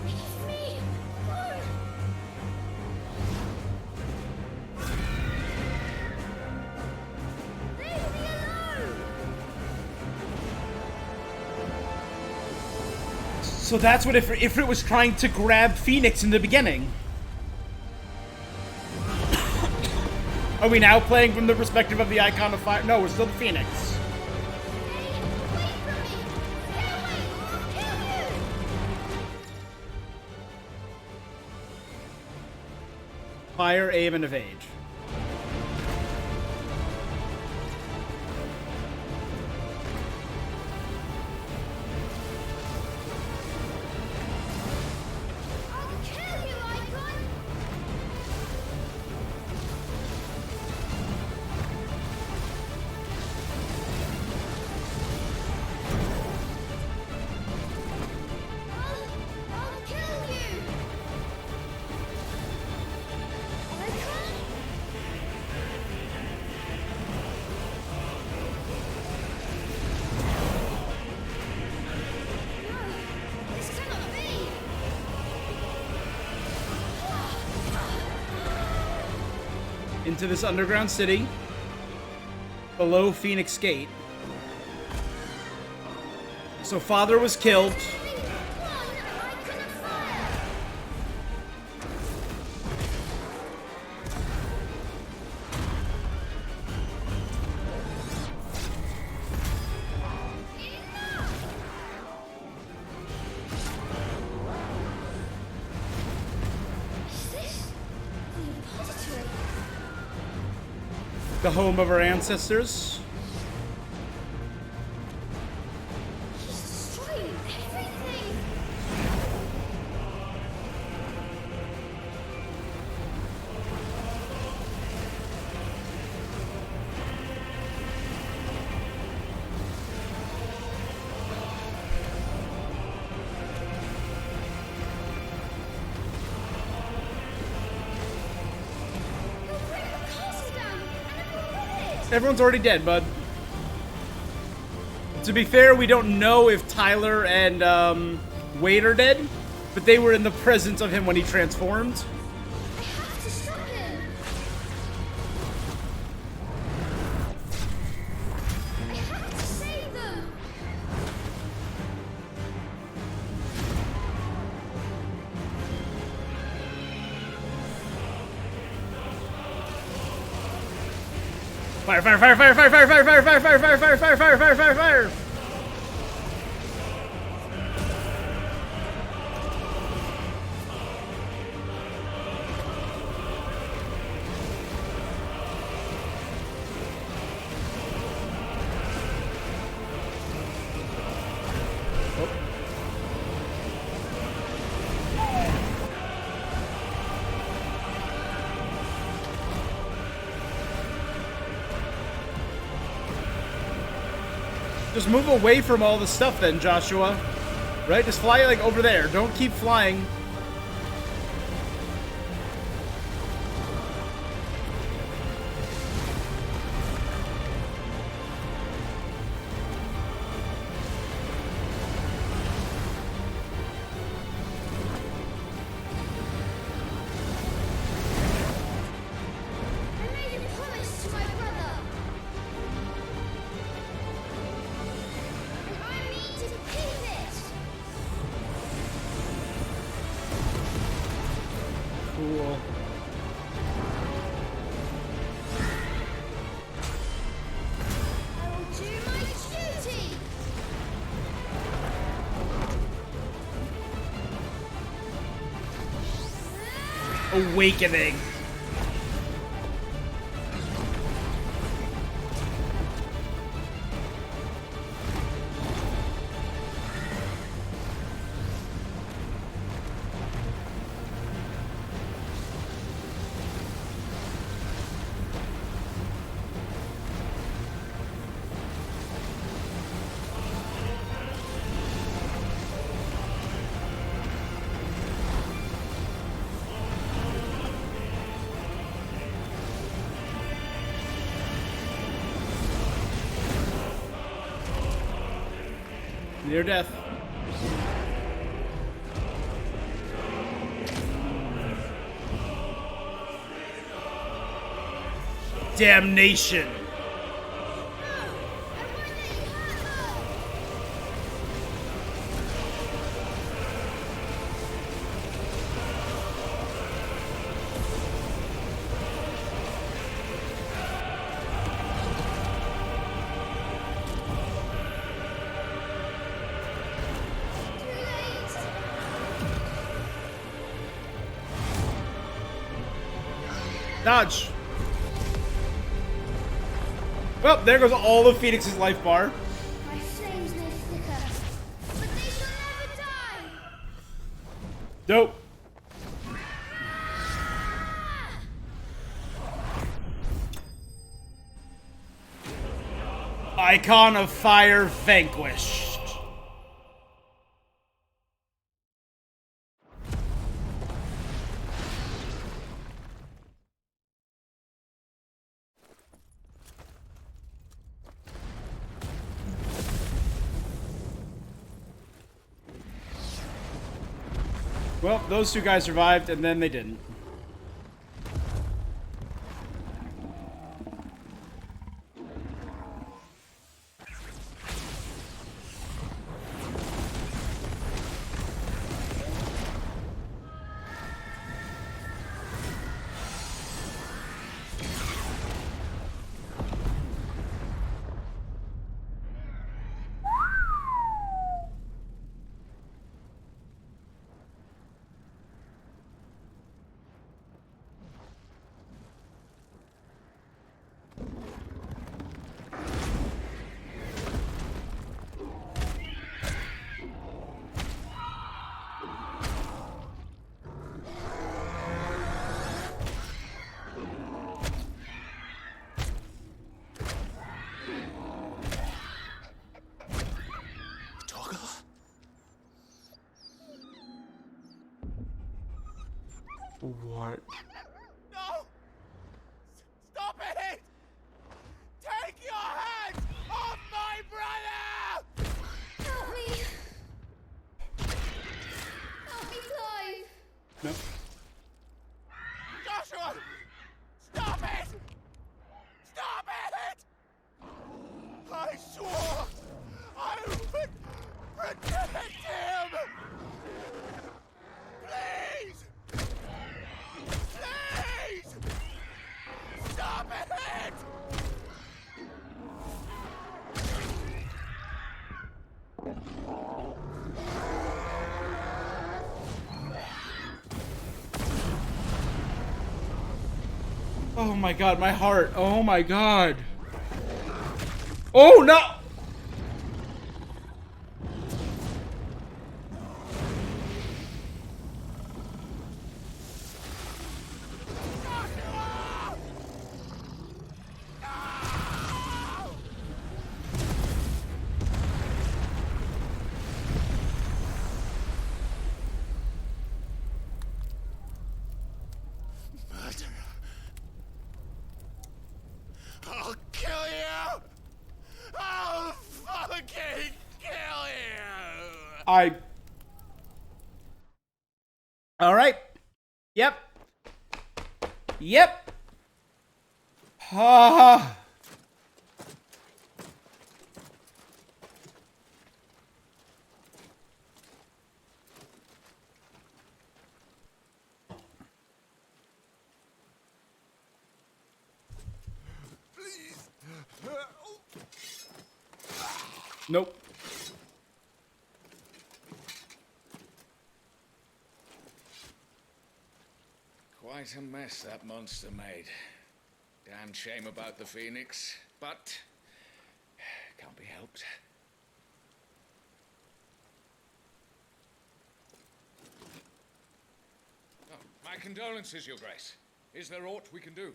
It's me! No! Leave me alone! So that's what Ifrit was trying to grab Phoenix in the beginning. Are we now playing from the perspective of the Icon of Fire? No, we're still the Phoenix. Fire, aim, and evade. Into this underground city below Phoenix Gate. So father was killed. The home of our ancestors. He's destroying everything! Everyone's already dead, bud. To be fair, we don't know if Tyler and Wade are dead, but they were in the presence of him when he transformed. I have to stop him! I have to save them! Fire, fire, fire, fire, fire, fire, fire, fire, fire, fire, fire, fire, fire, fire, fire, fire, fire. Just move away from all the stuff then, Joshua. Right? Just fly like over there. Don't keep flying. I made a promise to my brother! And I mean to keep it! Cool. I will do my duty! Awakening. Near death. Damnation. Dodge. Well, there goes all of Phoenix's life bar. My flames may flicker, but they shall never die. Dope. Icon of Fire vanquished. Well, those two guys survived, and then they didn't. What? No! Stop it! Take your hands off my brother! Help me! Help me, Clive! No. Joshua! Stop it! Stop it! I swore I would protect him! Please! Please! Stop it! Oh my god, my heart. Oh my god. Oh no! I'll kill you! I'll fucking kill you! Alright. Yep. Yep. Ha. Nope. Quite a mess that monster made. Damn shame about the Phoenix, but can't be helped. Oh, my condolences, Your Grace. Is there aught we can do?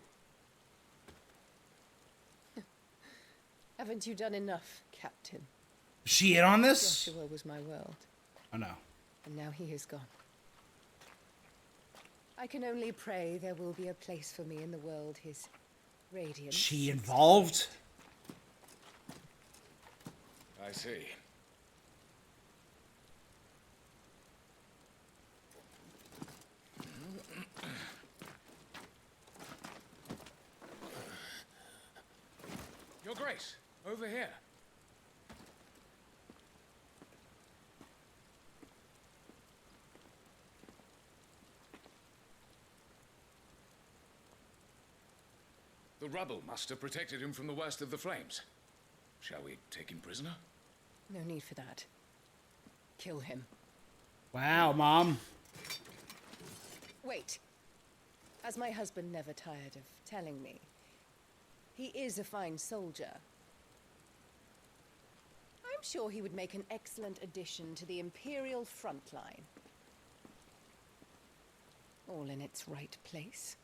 Haven't you done enough, Captain? Is she in on this? Joshua was my world, Oh no. and now he is gone. I can only pray there will be a place for me in the world his radiance. She involved? I see. Your Grace, over here. The rubble must have protected him from the worst of the flames. Shall we take him prisoner? No need for that. Kill him. Wow, Mom. Wait. As my husband never tired of telling me, he is a fine soldier. I'm sure he would make an excellent addition to the Imperial front line. All in its right place.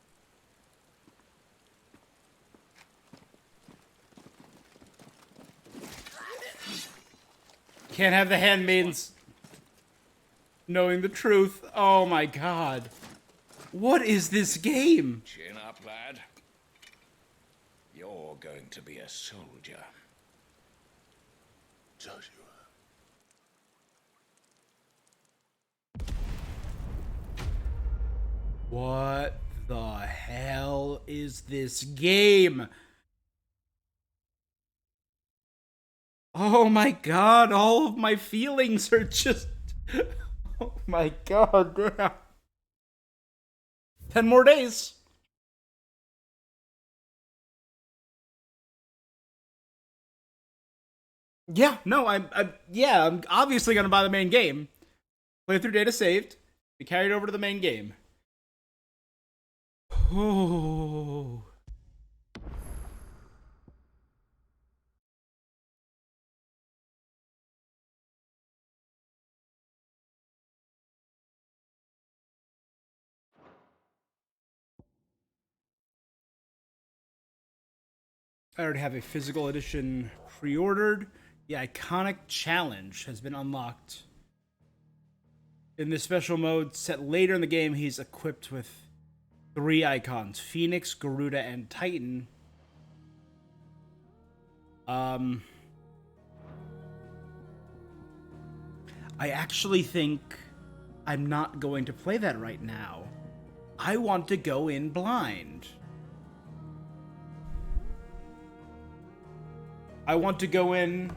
Can't have the handmaidens knowing the truth. Oh my god. What is this game? Chin up, lad. You're going to be a soldier. Joshua. What the hell is this game? Oh my god, all of my feelings are just... Oh my god, damn. 10 more days. Yeah, no, I'm obviously gonna buy the main game. Playthrough data saved. Be carried over to the main game. Oh. I already have a physical edition pre-ordered. The iconic challenge has been unlocked. In this special mode set later in the game, he's equipped with 3 icons: Phoenix, Garuda, and Titan. I actually think I'm not going to play that right now. I want to go in blind. I want to go in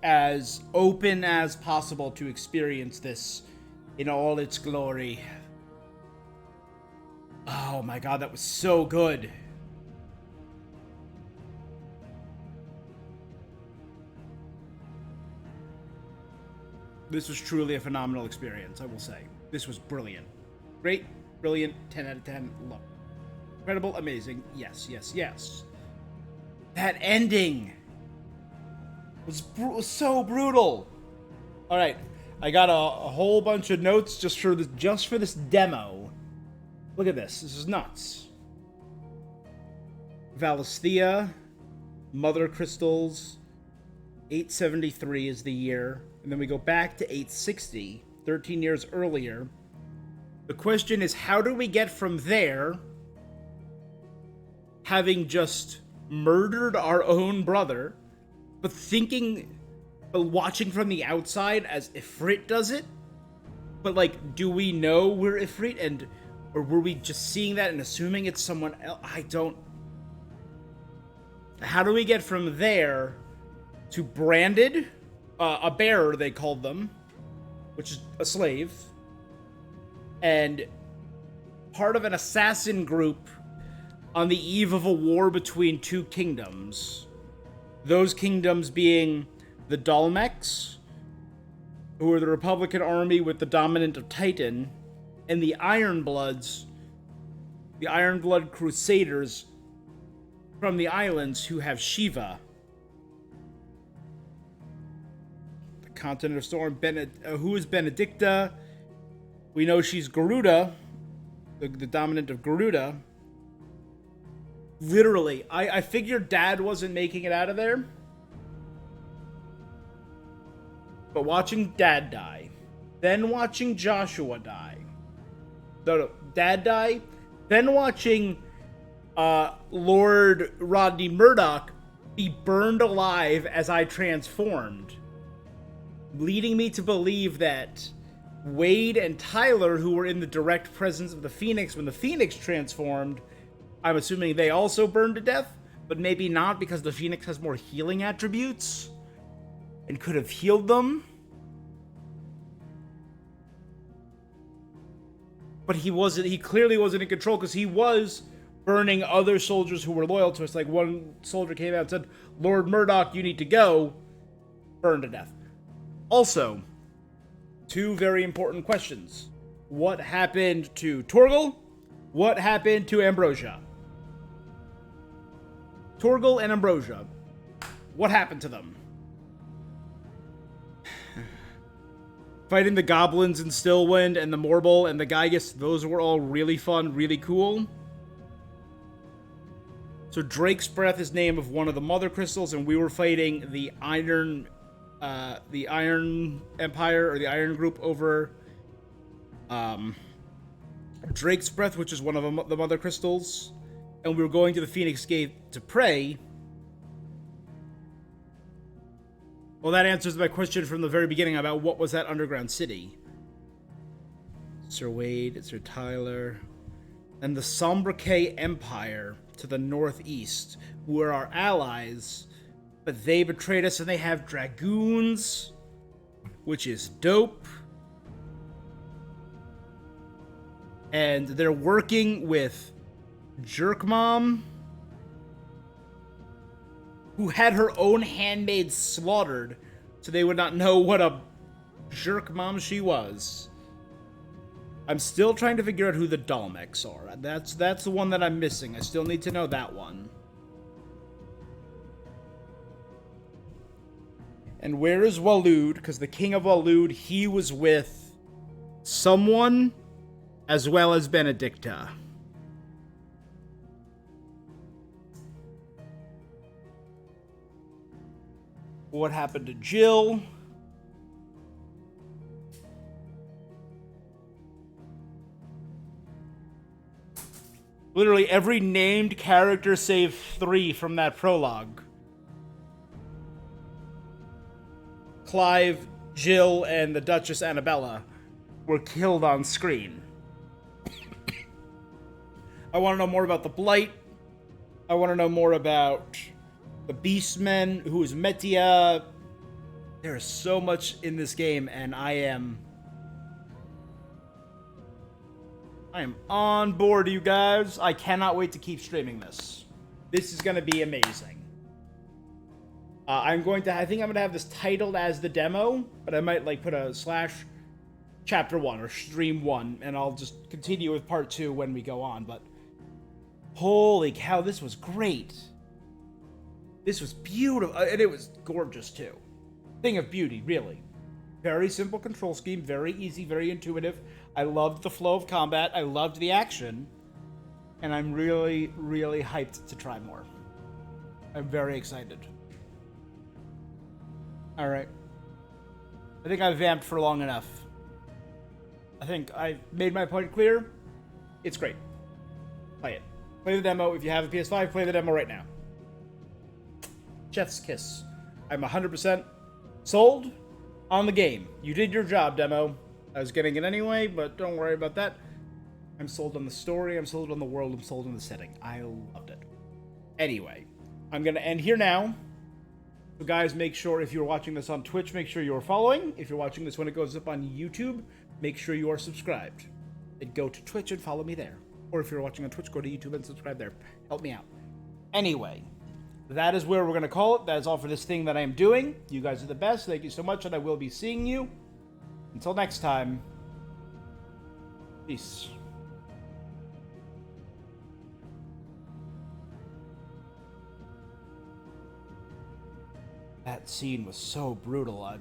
as open as possible to experience this in all its glory. Oh my god, that was so good. This was truly a phenomenal experience, I will say. This was brilliant. Great, brilliant, 10 out of 10, love it. Incredible, amazing, yes, yes, yes. That ending was so brutal. All right, I got a whole bunch of notes just for this demo. Look at this. This is nuts. Valisthea, Mother Crystals, 873 is the year, and then we go back to 860, 13 years earlier. The question is, how do we get from there, having just murdered our own brother, but watching from the outside as Ifrit does it? But, like, do we know we're Ifrit, or were we just seeing that and assuming it's someone else? I don't... How do we get from there to branded, a bearer, they called them, which is a slave, and part of an assassin group on the eve of a war between 2 kingdoms? Those kingdoms being the Dalmecs, who are the Republican army with the dominant of Titan, and the Ironbloods, the Ironblood Crusaders from the islands who have Shiva. The continent of Storm, who is Benedicta? We know she's Garuda, the dominant of Garuda. Literally, I figured Dad wasn't making it out of there. But watching Dad die, then watching Joshua die. No, Dad die, then watching Lord Rodney Murdoch be burned alive as I transformed, leading me to believe that Wade and Tyler, who were in the direct presence of the Phoenix when the Phoenix transformed, I'm assuming they also burned to death. but maybe not because the Phoenix has more healing attributes and could have healed them. But he clearly wasn't in control because he was burning other soldiers who were loyal to us. Like, one soldier came out and said, Lord Murdoch, you need to go. Burned to death. Also, two very important questions. What happened to Torgal? What happened to Ambrosia? Torgal and Ambrosia. What happened to them? Fighting the goblins in Stillwind and the Morble and the Gygus, those were all really fun, really cool. So Drake's Breath is name of one of the Mother Crystals, and we were fighting the Iron Empire, or the Iron Group, over Drake's Breath, which is one of the Mother Crystals, and we were going to the Phoenix Gate to pray. Well, that answers my question from the very beginning about what was that underground city. Sir Wade, Sir Tyler, and the Sombriquet Empire to the northeast, who are our allies, but they betrayed us and they have dragoons, which is dope. And they're working with Jerk Mom, who had her own handmaids slaughtered so they would not know what a jerk mom she was. I'm still trying to figure out who the Dalmecs are. That's the one that I'm missing. I still need to know that one. And where is Waloed? Because the king of Waloed, he was with someone as well as Benedicta. What happened to Jill? Literally every named character save 3 from that prologue. Clive, Jill, and the Duchess Annabella were killed on screen. I want to know more about the Blight. I want to know more about the Beastmen, who is Metia. There is so much in this game, and I am on board, you guys. I cannot wait to keep streaming this. This is going to be amazing. I think I'm going to have this titled as the demo, but I might like put a / chapter 1 or stream 1, and I'll just continue with part 2 when we go on. But holy cow, this was great. This was beautiful, and it was gorgeous too. Thing of beauty, really. Very simple control scheme, very easy, very intuitive. I loved the flow of combat, I loved the action, and I'm really, really hyped to try more. I'm very excited. Alright. I think I've vamped for long enough. I think I've made my point clear. It's great. Play it. Play the demo. If you have a PS5, play the demo right now. Chef's kiss. I'm 100% sold on the game. You did your job, demo. I was getting it anyway, but don't worry about that. I'm sold on the story, I'm sold on the world, I'm sold on the setting. I loved it. Anyway, I'm going to end here now. So guys, make sure if you're watching this on Twitch, make sure you're following. If you're watching this when it goes up on YouTube, make sure you are subscribed. And go to Twitch and follow me there. Or if you're watching on Twitch, go to YouTube and subscribe there. Help me out. Anyway, that is where we're going to call it. That is all for this thing that I am doing. You guys are the best. Thank you so much, and I will be seeing you. Until next time, peace. That scene was so brutal.